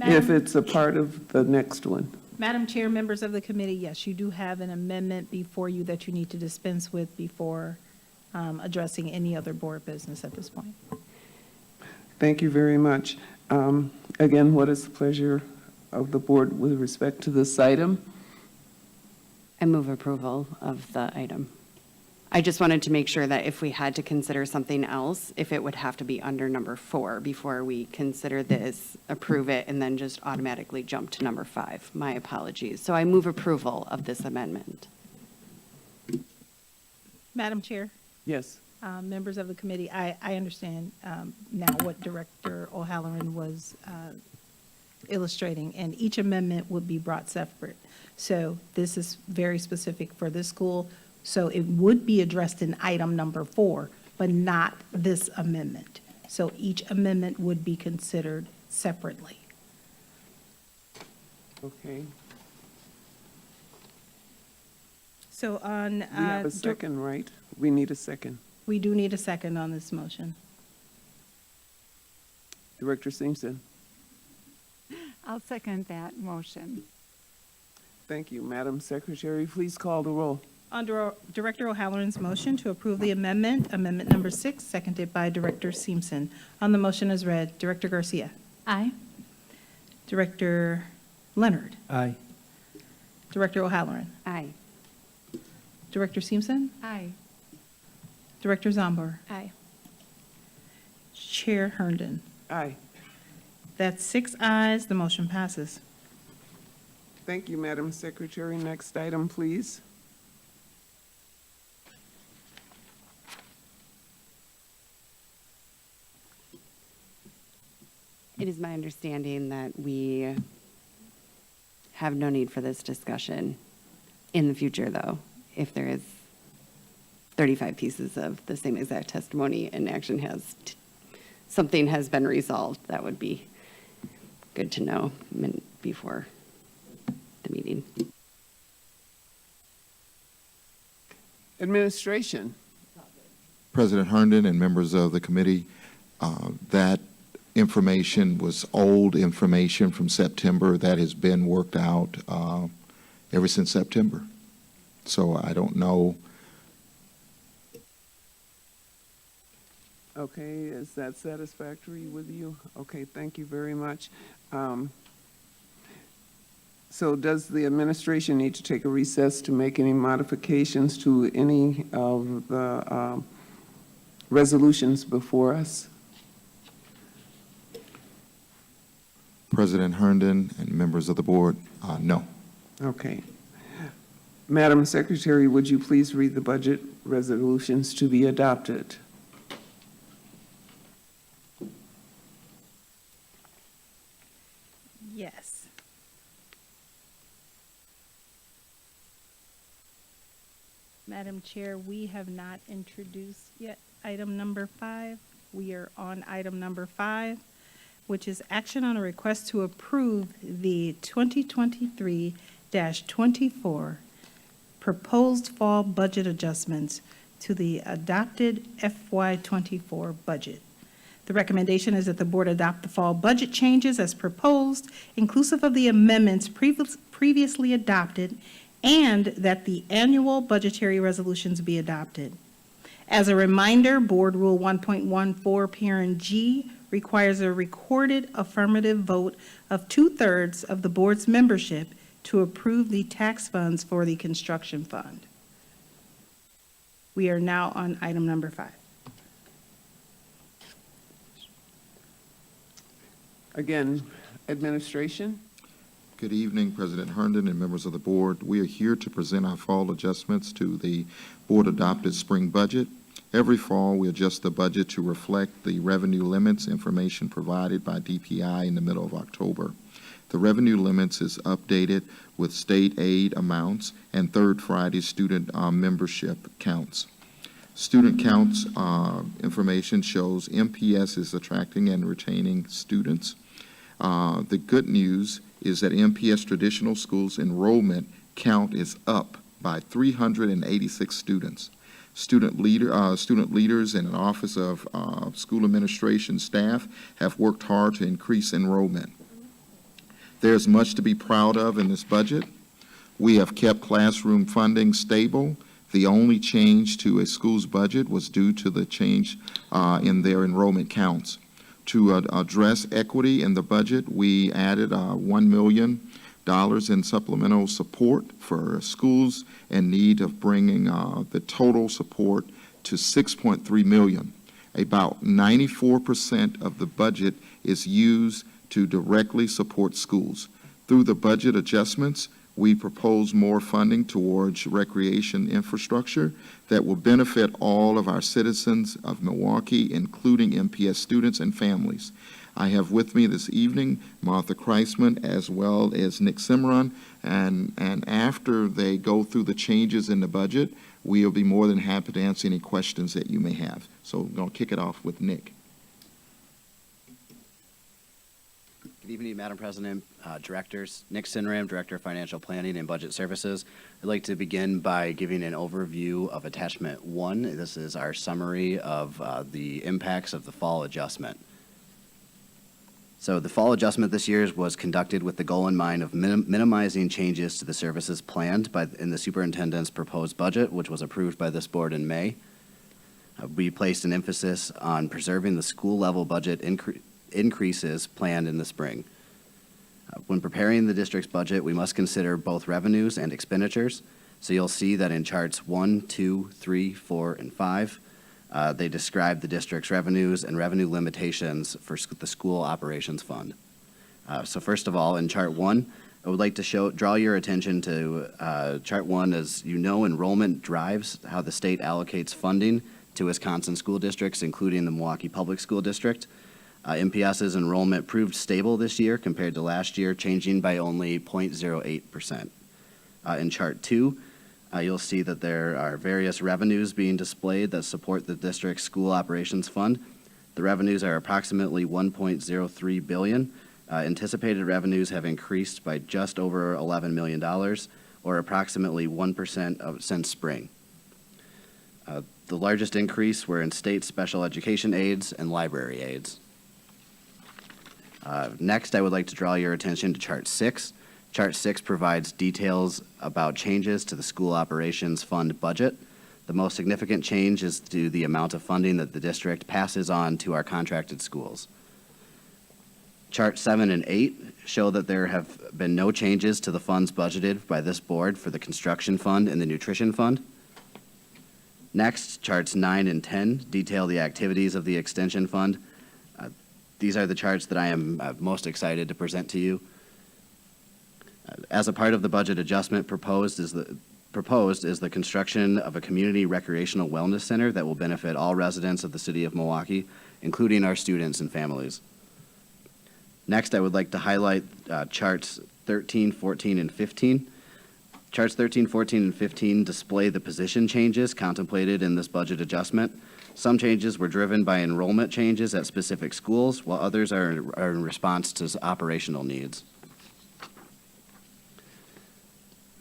Speaker 1: if it's a part of the next one.
Speaker 2: Madam Chair, members of the committee, yes, you do have an amendment before you that you need to dispense with before addressing any other board business at this point.
Speaker 1: Thank you very much. Again, what is the pleasure of the board with respect to this item?
Speaker 4: I move approval of the item. I just wanted to make sure that if we had to consider something else, if it would have to be under number 4 before we consider this, approve it, and then just automatically jump to number 5. My apologies. So I move approval of this amendment.
Speaker 2: Madam Chair,
Speaker 1: Yes.
Speaker 2: members of the committee, I understand now what Director O'Halloran was illustrating, and each amendment would be brought separate. So this is very specific for this school, so it would be addressed in item number 4, but not this amendment. So each amendment would be considered separately.
Speaker 1: Okay.
Speaker 2: So on.
Speaker 1: We have a second, right? We need a second.
Speaker 2: We do need a second on this motion.
Speaker 1: Director Simpson.
Speaker 11: I'll second that motion.
Speaker 1: Thank you. Madam Secretary, please call the roll.
Speaker 2: Under Director O'Halloran's motion to approve the amendment, amendment number 6, seconded by Director Simpson. On the motion as read, Director Garcia.
Speaker 10: Aye.
Speaker 2: Director Leonard.
Speaker 3: Aye.
Speaker 2: Director O'Halloran.
Speaker 4: Aye.
Speaker 2: Director Simpson.
Speaker 10: Aye.
Speaker 2: Director Zombor.
Speaker 10: Aye.
Speaker 2: Chair Herndon.
Speaker 1: Aye.
Speaker 2: That's 6 ayes. The motion passes.
Speaker 1: Thank you, Madam Secretary. Next item, please.
Speaker 4: It is my understanding that we have no need for this discussion in the future, though, if there is 35 pieces of the same exact testimony and action something has been resolved. That would be good to know before the meeting.
Speaker 1: Administration.
Speaker 7: President Herndon and members of the committee, that information was old information from September that has been worked out ever since September. So I don't know.
Speaker 1: Okay, is that satisfactory with you? Okay, thank you very much. So does the administration need to take a recess to make any modifications to any of the resolutions before us?
Speaker 7: President Herndon and members of the board, no.
Speaker 1: Okay. Madam Secretary, would you please read the budget resolutions to be adopted?
Speaker 2: Yes. Madam Chair, we have not introduced yet item number 5. We are on item number 5, which is action on a request to approve the 2023-24 proposed fall budget adjustments to the adopted FY24 budget. The recommendation is that the board adopt the fall budget changes as proposed, inclusive of the amendments previously adopted, and that the annual budgetary resolutions be adopted. As a reminder, Board Rule 1.14, Parent G, requires a recorded affirmative vote of 2/3 of the board's membership to approve the tax funds for the construction fund. We are now on item number 5.
Speaker 1: Again, administration.
Speaker 7: Good evening, President Herndon and members of the board. We are here to present our fall adjustments to the board-adopted spring budget. Every fall, we adjust the budget to reflect the revenue limits information provided by DPI in the middle of October. The revenue limits is updated with state aid amounts and Third Friday student membership counts. Student counts information shows MPS is attracting and retaining students. The good news is that MPS traditional schools enrollment count is up by 386 students. Student leaders and an Office of School Administration staff have worked hard to increase enrollment. There's much to be proud of in this budget. We have kept classroom funding stable. The only change to a school's budget was due to the change in their enrollment counts. To address equity in the budget, we added $1 million in supplemental support for schools in need of bringing the total support to $6.3 million. About 94% of the budget is used to directly support schools. Through the budget adjustments, we propose more funding towards recreation infrastructure that will benefit all of our citizens of Milwaukee, including MPS students and families. I have with me this evening Martha Kreisman as well as Nick Cimarron, and after they go through the changes in the budget, we'll be more than happy to answer any questions that you may have. So I'm going to kick it off with Nick.
Speaker 9: Good evening, Madam President, directors. Nick Sinram, Director of Financial Planning and Budget Services. I'd like to begin by giving an overview of Attachment 1. This is our summary of the impacts of the fall adjustment. So the fall adjustment this year was conducted with the goal in mind of minimizing changes to the services planned in the superintendent's proposed budget, which was approved by this board in May. We placed an emphasis on preserving the school-level budget increases planned in the spring. When preparing the district's budget, we must consider both revenues and expenditures. So you'll see that in charts 1, 2, 3, 4, and 5, they describe the district's revenues and revenue limitations for the school operations fund. So first of all, in chart 1, I would like to draw your attention to chart 1. As you know, enrollment drives how the state allocates funding to Wisconsin school districts, including the Milwaukee Public School District. MPS's enrollment proved stable this year compared to last year, changing by only 0.08%. In Chart 2, you'll see that there are various revenues being displayed that support the district's school operations fund. The revenues are approximately $1.03 billion. Anticipated revenues have increased by just over $11 million, or approximately 1% since spring. The largest increase were in state special education aids and library aids. Next, I would like to draw your attention to Chart 6. Chart 6 provides details about changes to the school operations fund budget. The most significant change is to the amount of funding that the district passes on to our contracted schools. Chart 7 and 8 show that there have been no changes to the funds budgeted by this board for the construction fund and the nutrition fund. Next, charts 9 and 10 detail the activities of the extension fund. These are the charts that I am most excited to present to you. As a part of the budget adjustment proposed is the construction of a community recreational wellness center that will benefit all residents of the city of Milwaukee, including our students and families. Next, I would like to highlight charts 13, 14, and 15. Charts 13, 14, and 15 display the position changes contemplated in this budget adjustment. Some changes were driven by enrollment changes at specific schools, while others are in response to operational needs.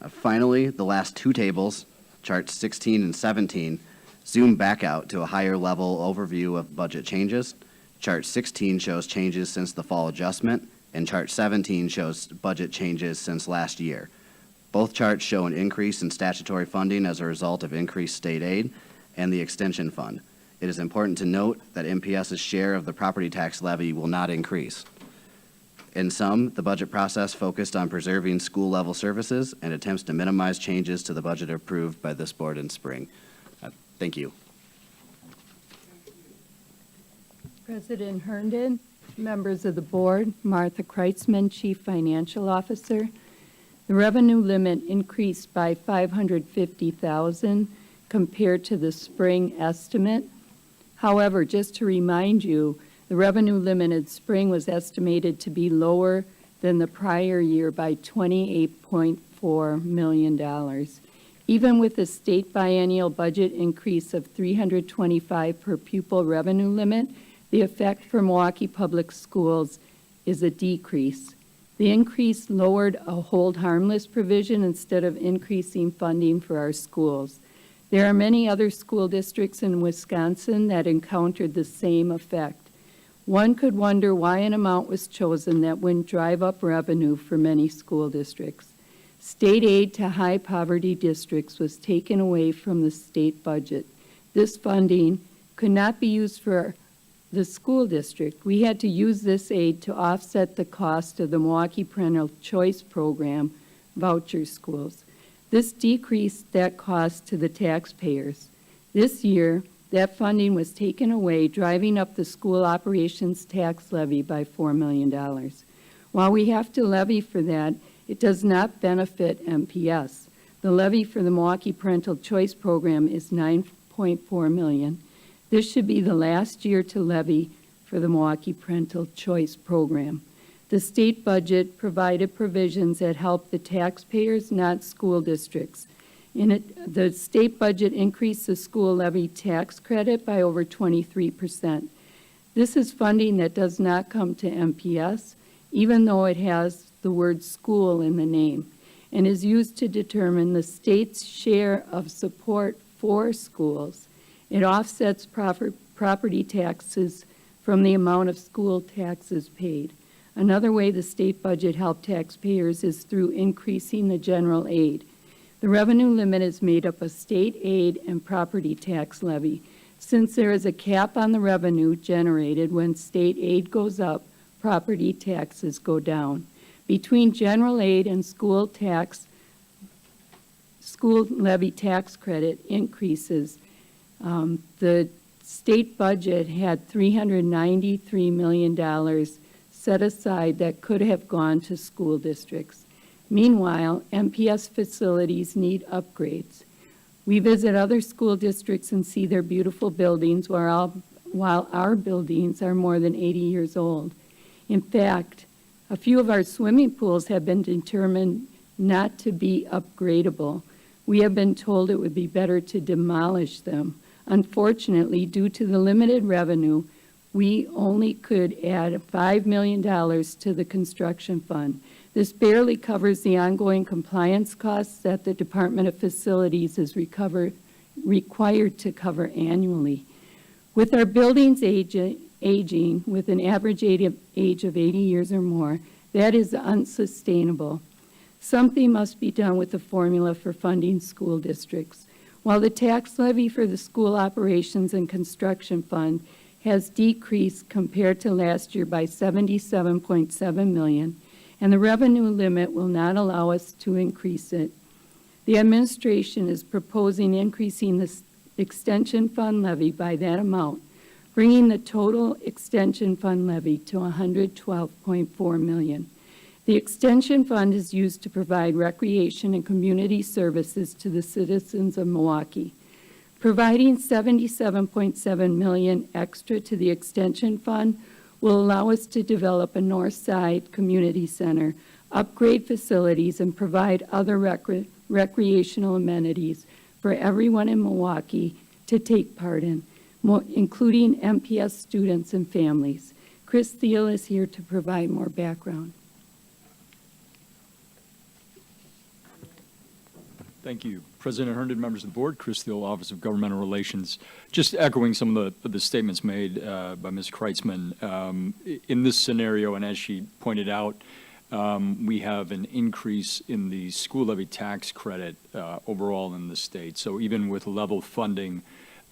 Speaker 9: Finally, the last two tables, charts 16 and 17, zoom back out to a higher level overview of budget changes. Chart 16 shows changes since the fall adjustment, and Chart 17 shows budget changes since last year. Both charts show an increase in statutory funding as a result of increased state aid and the extension fund. It is important to note that MPS's share of the property tax levy will not increase. In sum, the budget process focused on preserving school-level services and attempts to minimize changes to the budget approved by this board in spring. Thank you.
Speaker 6: President Herndon, members of the board, Martha Kreitzman, Chief Financial Officer. The revenue limit increased by $550,000 compared to the spring estimate. However, just to remind you, the revenue limit in spring was estimated to be lower than the prior year by $28.4 million. Even with a state biennial budget increase of $325 per pupil revenue limit, the effect for Milwaukee Public Schools is a decrease. The increase lowered a hold harmless provision instead of increasing funding for our schools. There are many other school districts in Wisconsin that encountered the same effect. One could wonder why an amount was chosen that wouldn't drive up revenue for many school districts. State aid to high poverty districts was taken away from the state budget. This funding could not be used for the school district. We had to use this aid to offset the cost of the Milwaukee Parental Choice Program voucher schools. This decreased that cost to the taxpayers. This year, that funding was taken away, driving up the school operations tax levy by $4 million. While we have to levy for that, it does not benefit MPS. The levy for the Milwaukee Parental Choice Program is $9.4 million. This should be the last year to levy for the Milwaukee Parental Choice Program. The state budget provided provisions that help the taxpayers, not school districts. In it, the state budget increased the school levy tax credit by over 23%. This is funding that does not come to MPS, even though it has the word school in the name, and is used to determine the state's share of support for schools. It offsets property taxes from the amount of school taxes paid. Another way the state budget helped taxpayers is through increasing the general aid. The revenue limit is made up of state aid and property tax levy. Since there is a cap on the revenue generated when state aid goes up, property taxes go down. Between general aid and school levy tax credit increases, the state budget had $393 million set aside that could have gone to school districts. Meanwhile, MPS facilities need upgrades. We visit other school districts and see their beautiful buildings while while our buildings are more than 80 years old. In fact, a few of our swimming pools have been determined not to be upgradable. We have been told it would be better to demolish them. Unfortunately, due to the limited revenue, we only could add $5 million to the construction fund. This barely covers the ongoing compliance costs that the Department of Facilities is required to cover annually. With our buildings aging with an average age of 80 years or more, that is unsustainable. Something must be done with the formula for funding school districts. While the tax levy for the school operations and construction fund has decreased compared to last year by $77.7 million, and the revenue limit will not allow us to increase it, the administration is proposing increasing the extension fund levy by that amount, bringing the total extension fund levy to $112.4 million. The extension fund is used to provide recreation and community services to the citizens of Milwaukee. Providing $77.7 million extra to the extension fund will allow us to develop a North Side Community Center, upgrade facilities, and provide other recreational amenities for everyone in Milwaukee to take part in, including MPS students and families. Chris Thiel is here to provide more background.
Speaker 5: Thank you. President Herndon, members of the board, Chris Thiel, Office of Governmental Relations. Just echoing some of the statements made by Ms. Kreitzman. In this scenario, and as she pointed out, we have an increase in the school levy tax credit overall in the state. So even with level funding,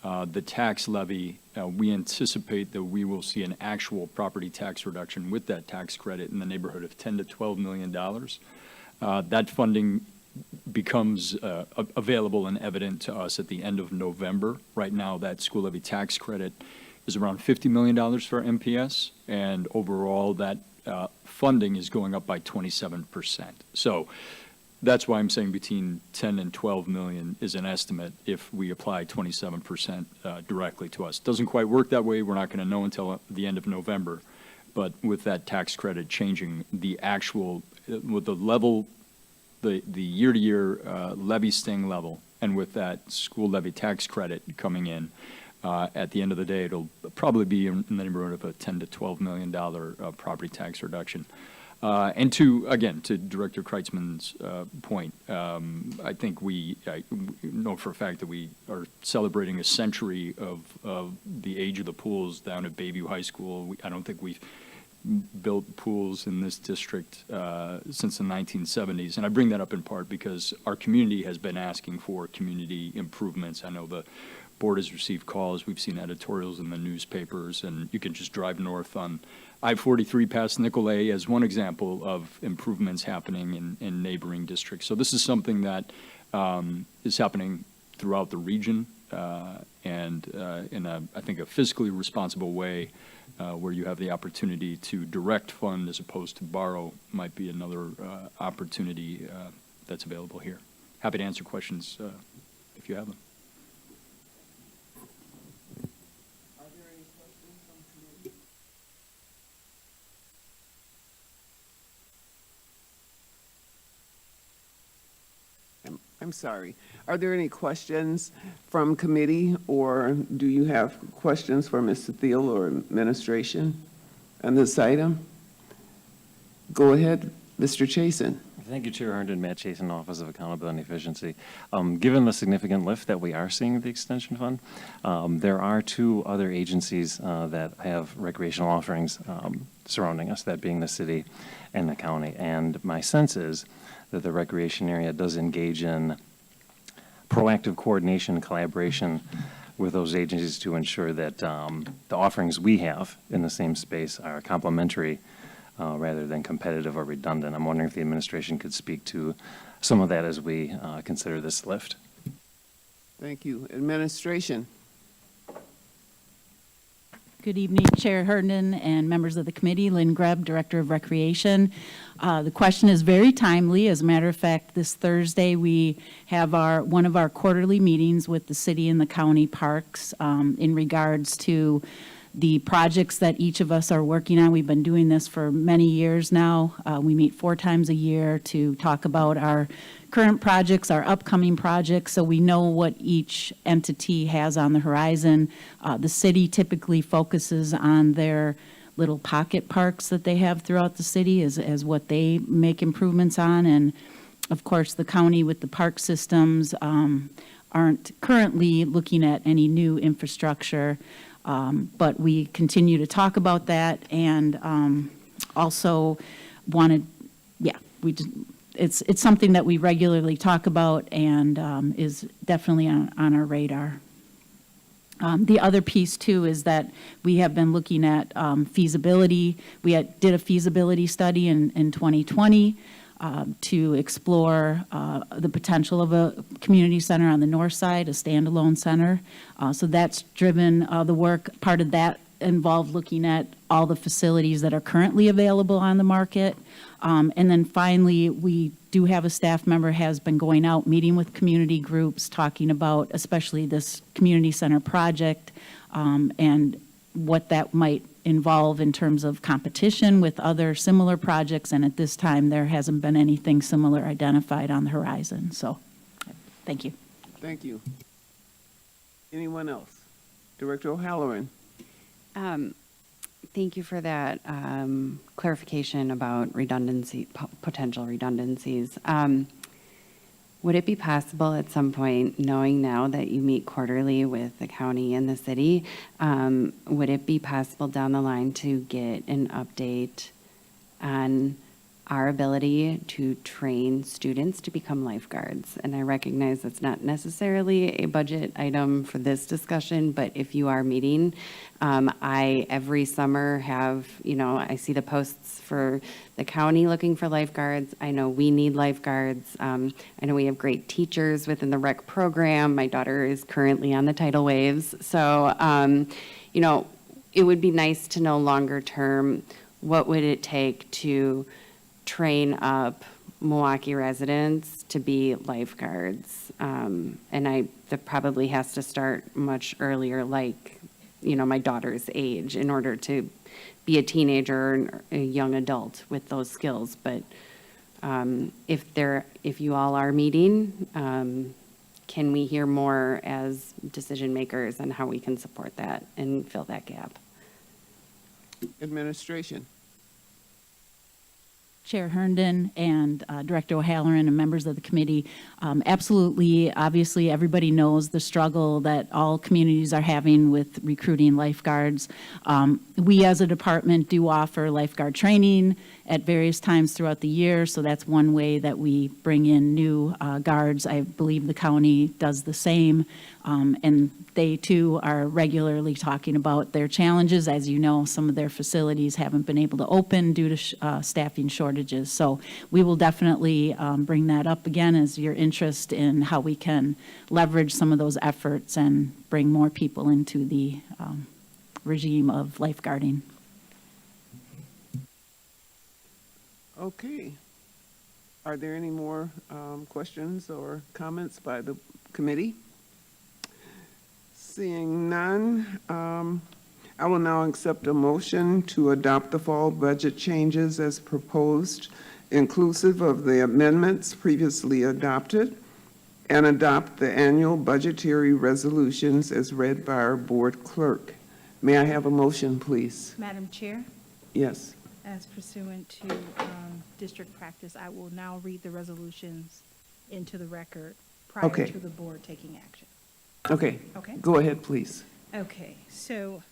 Speaker 5: the tax levy, we anticipate that we will see an actual property tax reduction with that tax credit in the neighborhood of $10 to $12 million. That funding becomes available and evident to us at the end of November. Right now, that school levy tax credit is around $50 million for MPS, and overall that funding is going up by 27%. So that's why I'm saying between 10 and 12 million is an estimate if we apply 27% directly to us. Doesn't quite work that way. We're not going to know until the end of November. But with that tax credit changing, the actual, with the level, the year-to-year levy staying level, and with that school levy tax credit coming in, at the end of the day, it'll probably be in the neighborhood of a $10 to $12 million property tax reduction. And again, to Director Kreitzman's point, I think we know for a fact that we are celebrating a century of the age of the pools down at Bayview High School. I don't think we've built pools in this district since the 1970s. And I bring that up in part because our community has been asking for community improvements. I know the board has received calls. We've seen editorials in the newspapers, and you can just drive north on I-43 past Nicolay as one example of improvements happening in neighboring districts. So this is something that is happening throughout the region and in I think, a fiscally responsible way where you have the opportunity to direct fund as opposed to borrow might be another opportunity that's available here. Happy to answer questions if you have them.
Speaker 1: I'm sorry. Are there any questions from committee, or do you have questions for Mr. Thiel or administration on this item? Go ahead, Mr. Chasen.
Speaker 12: Thank you, Chair Herndon. Matt Chasen, Office of Accountability and Efficiency. Given the significant lift that we are seeing with the Extension Fund, there are two other agencies that have recreational offerings surrounding us, that being the city and the county. And my sense is that the recreation area does engage in proactive coordination and collaboration with those agencies to ensure that the offerings we have in the same space are complementary rather than competitive or redundant. I'm wondering if the administration could speak to some of that as we consider this lift.
Speaker 1: Thank you. Administration.
Speaker 13: Good evening, Chair Herndon and members of the committee. Lynn Greb, Director of Recreation. The question is very timely. As a matter of fact, this Thursday we have one of our quarterly meetings with the city and the county parks in regards to the projects that each of us are working on. We've been doing this for many years now. We meet 4 times a year to talk about our current projects, our upcoming projects, so we know what each entity has on the horizon. The city typically focuses on their little pocket parks that they have throughout the city as what they make improvements on. And of course, the county with the park systems aren't currently looking at any new infrastructure. But we continue to talk about that, and also wanted, it's something that we regularly talk about and is definitely on our radar. The other piece too is that we have been looking at feasibility. We did a feasibility study in 2020 to explore the potential of a community center on the north side, a standalone center. So that's driven the work. Part of that involved looking at all the facilities that are currently available on the market. And then finally, we do have a staff member has been going out, meeting with community groups, talking about especially this community center project and what that might involve in terms of competition with other similar projects. And at this time, there hasn't been anything similar identified on the horizon. So, thank you.
Speaker 1: Thank you. Anyone else? Director O'Halloran.
Speaker 4: Thank you for that clarification about redundancy, potential redundancies. Would it be possible at some point, knowing now that you meet quarterly with the county and the city, would it be possible down the line to get an update on our ability to train students to become lifeguards? And I recognize that's not necessarily a budget item for this discussion, but if you are meeting, I every summer have, I see the posts for the county looking for lifeguards. I know we need lifeguards. I know we have great teachers within the rec program. My daughter is currently on the tidal waves. So, it would be nice to know longer term, what would it take to train up Milwaukee residents to be lifeguards? And that probably has to start much earlier, like, my daughter's age, in order to be a teenager or a young adult with those skills. But if you all are meeting, can we hear more as decision makers on how we can support that and fill that gap?
Speaker 1: Administration.
Speaker 13: Chair Herndon and Director O'Halloran and members of the committee, absolutely, obviously, everybody knows the struggle that all communities are having with recruiting lifeguards. We as a department do offer lifeguard training at various times throughout the year, so that's one way that we bring in new guards. I believe the county does the same, and they too are regularly talking about their challenges. As you know, some of their facilities haven't been able to open due to staffing shortages. So we will definitely bring that up again as your interest in how we can leverage some of those efforts and bring more people into the regime of lifeguarding.
Speaker 1: Okay. Are there any more questions or comments by the committee? Seeing none, I will now accept a motion to adopt the fall budget changes as proposed, inclusive of the amendments previously adopted, and adopt the annual budgetary resolutions as read by our board clerk. May I have a motion, please?
Speaker 2: Madam Chair,
Speaker 1: Yes.
Speaker 2: as pursuant to district practice, I will now read the resolutions into the record prior
Speaker 1: Okay.
Speaker 2: to the board taking action.
Speaker 1: Okay.
Speaker 2: Okay.
Speaker 1: Go ahead, please.
Speaker 2: Okay, so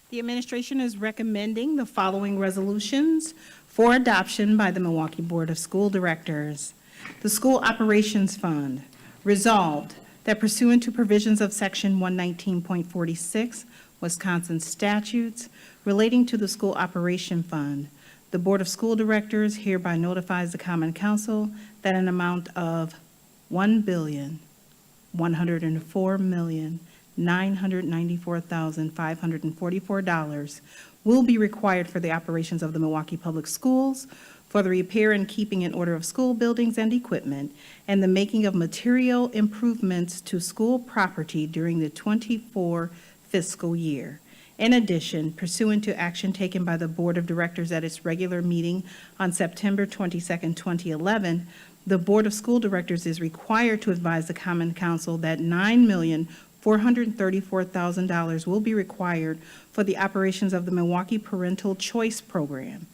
Speaker 2: the administration is recommending the following resolutions for adoption by the Milwaukee Board of School Directors. The School Operations Fund. Resolved that pursuant to provisions of Section 119.46 Wisconsin statutes relating to the School Operation Fund, the Board of School Directors hereby notifies the Common Council that an amount of $1,104,900,000 $994,544 will be required for the operations of the Milwaukee Public Schools, for the repair and keeping in order of school buildings and equipment, and the making of material improvements to school property during the '24 fiscal year. In addition, pursuant to action taken by the Board of Directors at its regular meeting on September 22nd, 2011, the Board of School Directors is required to advise the Common Council that $9,434,000 will be required for the operations of the Milwaukee Parental Choice Program,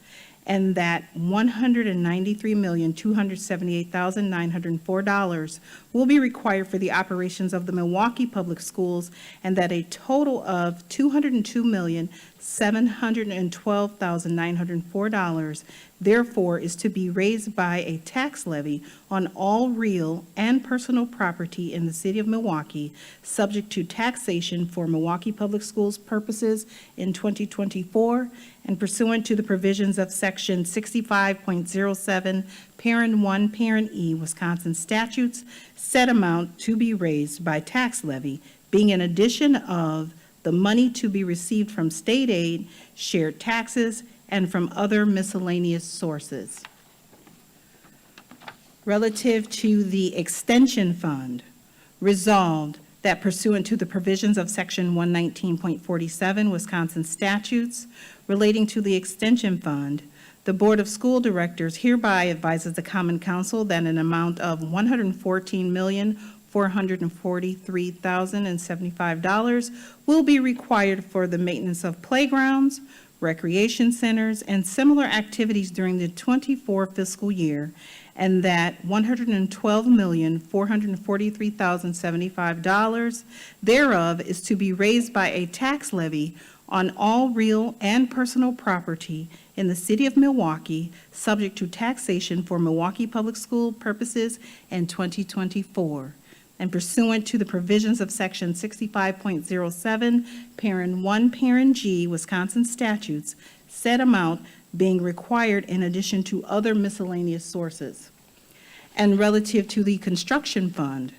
Speaker 2: and that $193,278,904 will be required for the operations of the Milwaukee Public Schools, and that a total of $202,712,904 therefore is to be raised by a tax levy on all real and personal property in the city of Milwaukee, subject to taxation for Milwaukee Public Schools purposes in 2024, and pursuant to the provisions of Section 65.07, Parent 1, Parent E, Wisconsin statutes, said amount to be raised by tax levy being in addition of the money to be received from state aid, shared taxes, and from other miscellaneous sources. Relative to the Extension Fund, resolved that pursuant to the provisions of Section 119.47 Wisconsin statutes relating to the Extension Fund, the Board of School Directors hereby advises the Common Council that an amount of $114,443,075 will be required for the maintenance of playgrounds, recreation centers, and similar activities during the '24 fiscal year, and that $112,443,075 thereof is to be raised by a tax levy on all real and personal property in the city of Milwaukee, subject to taxation for Milwaukee Public School purposes in 2024. And pursuant to the provisions of Section 65.07, Parent 1, Parent G, Wisconsin statutes, said amount being required in addition to other miscellaneous sources. And relative to the Construction Fund,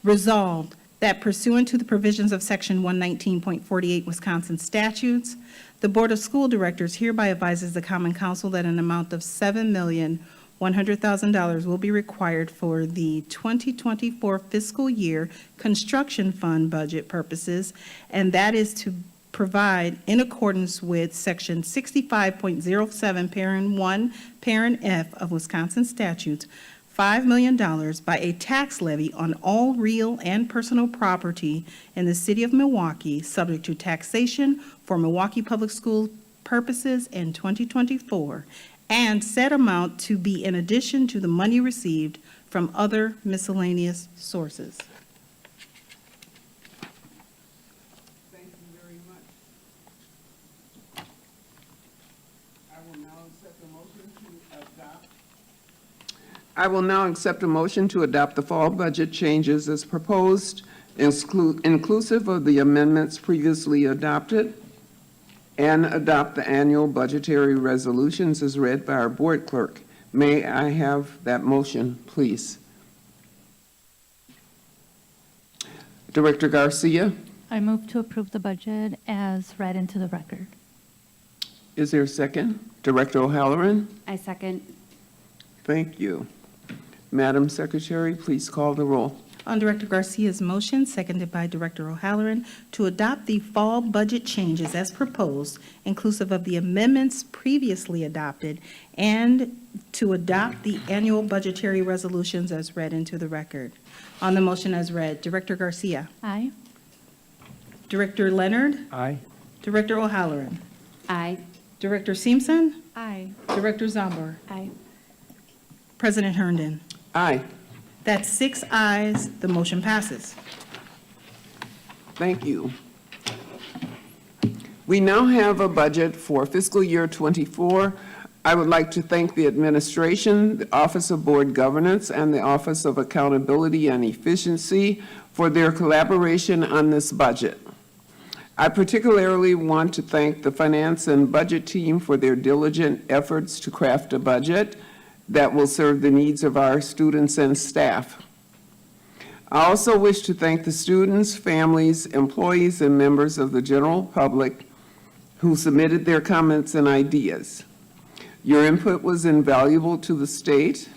Speaker 2: resolved that pursuant to the provisions of Section 119.48 Wisconsin statutes, the Board of School Directors hereby advises the Common Council that an amount of $7,100,000 will be required for the 2024 fiscal year construction fund budget purposes, and that is to provide in accordance with Section 65.07, Parent 1, Parent F of Wisconsin statutes, $5 million by a tax levy on all real and personal property in the city of Milwaukee, subject to taxation for Milwaukee Public School purposes in 2024, and said amount to be in addition to the money received from other miscellaneous sources.
Speaker 1: Thank you very much. I will now accept a motion to adopt the fall budget changes as proposed, inclusive of the amendments previously adopted, and adopt the annual budgetary resolutions as read by our board clerk. May I have that motion, please? Director Garcia,
Speaker 10: I move to approve the budget as read into the record.
Speaker 1: is there a second? Director O'Halloran?
Speaker 4: I second.
Speaker 1: Thank you. Madam Secretary, please call the roll.
Speaker 2: On Director Garcia's motion, seconded by Director O'Halloran, to adopt the fall budget changes as proposed, inclusive of the amendments previously adopted, and to adopt the annual budgetary resolutions as read into the record. On the motion as read, Director Garcia.
Speaker 10: Aye.
Speaker 2: Director Leonard.
Speaker 3: Aye.
Speaker 2: Director O'Halloran.
Speaker 4: Aye.
Speaker 2: Director Simpson.
Speaker 10: Aye.
Speaker 2: Director Zombor.
Speaker 10: Aye.
Speaker 2: President Herndon.
Speaker 1: Aye.
Speaker 2: That's 6 ayes, the motion passes.
Speaker 1: Thank you. We now have a budget for fiscal year '24. I would like to thank the administration, the Office of Board Governance, and the Office of Accountability and Efficiency for their collaboration on this budget. I particularly want to thank the Finance and Budget team for their diligent efforts to craft a budget that will serve the needs of our students and staff. I also wish to thank the students, families, employees, and members of the general public who submitted their comments and ideas. Your input was invaluable to the state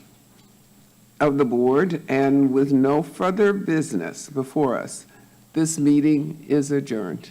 Speaker 1: of the board, and with no further business before us, this meeting is adjourned.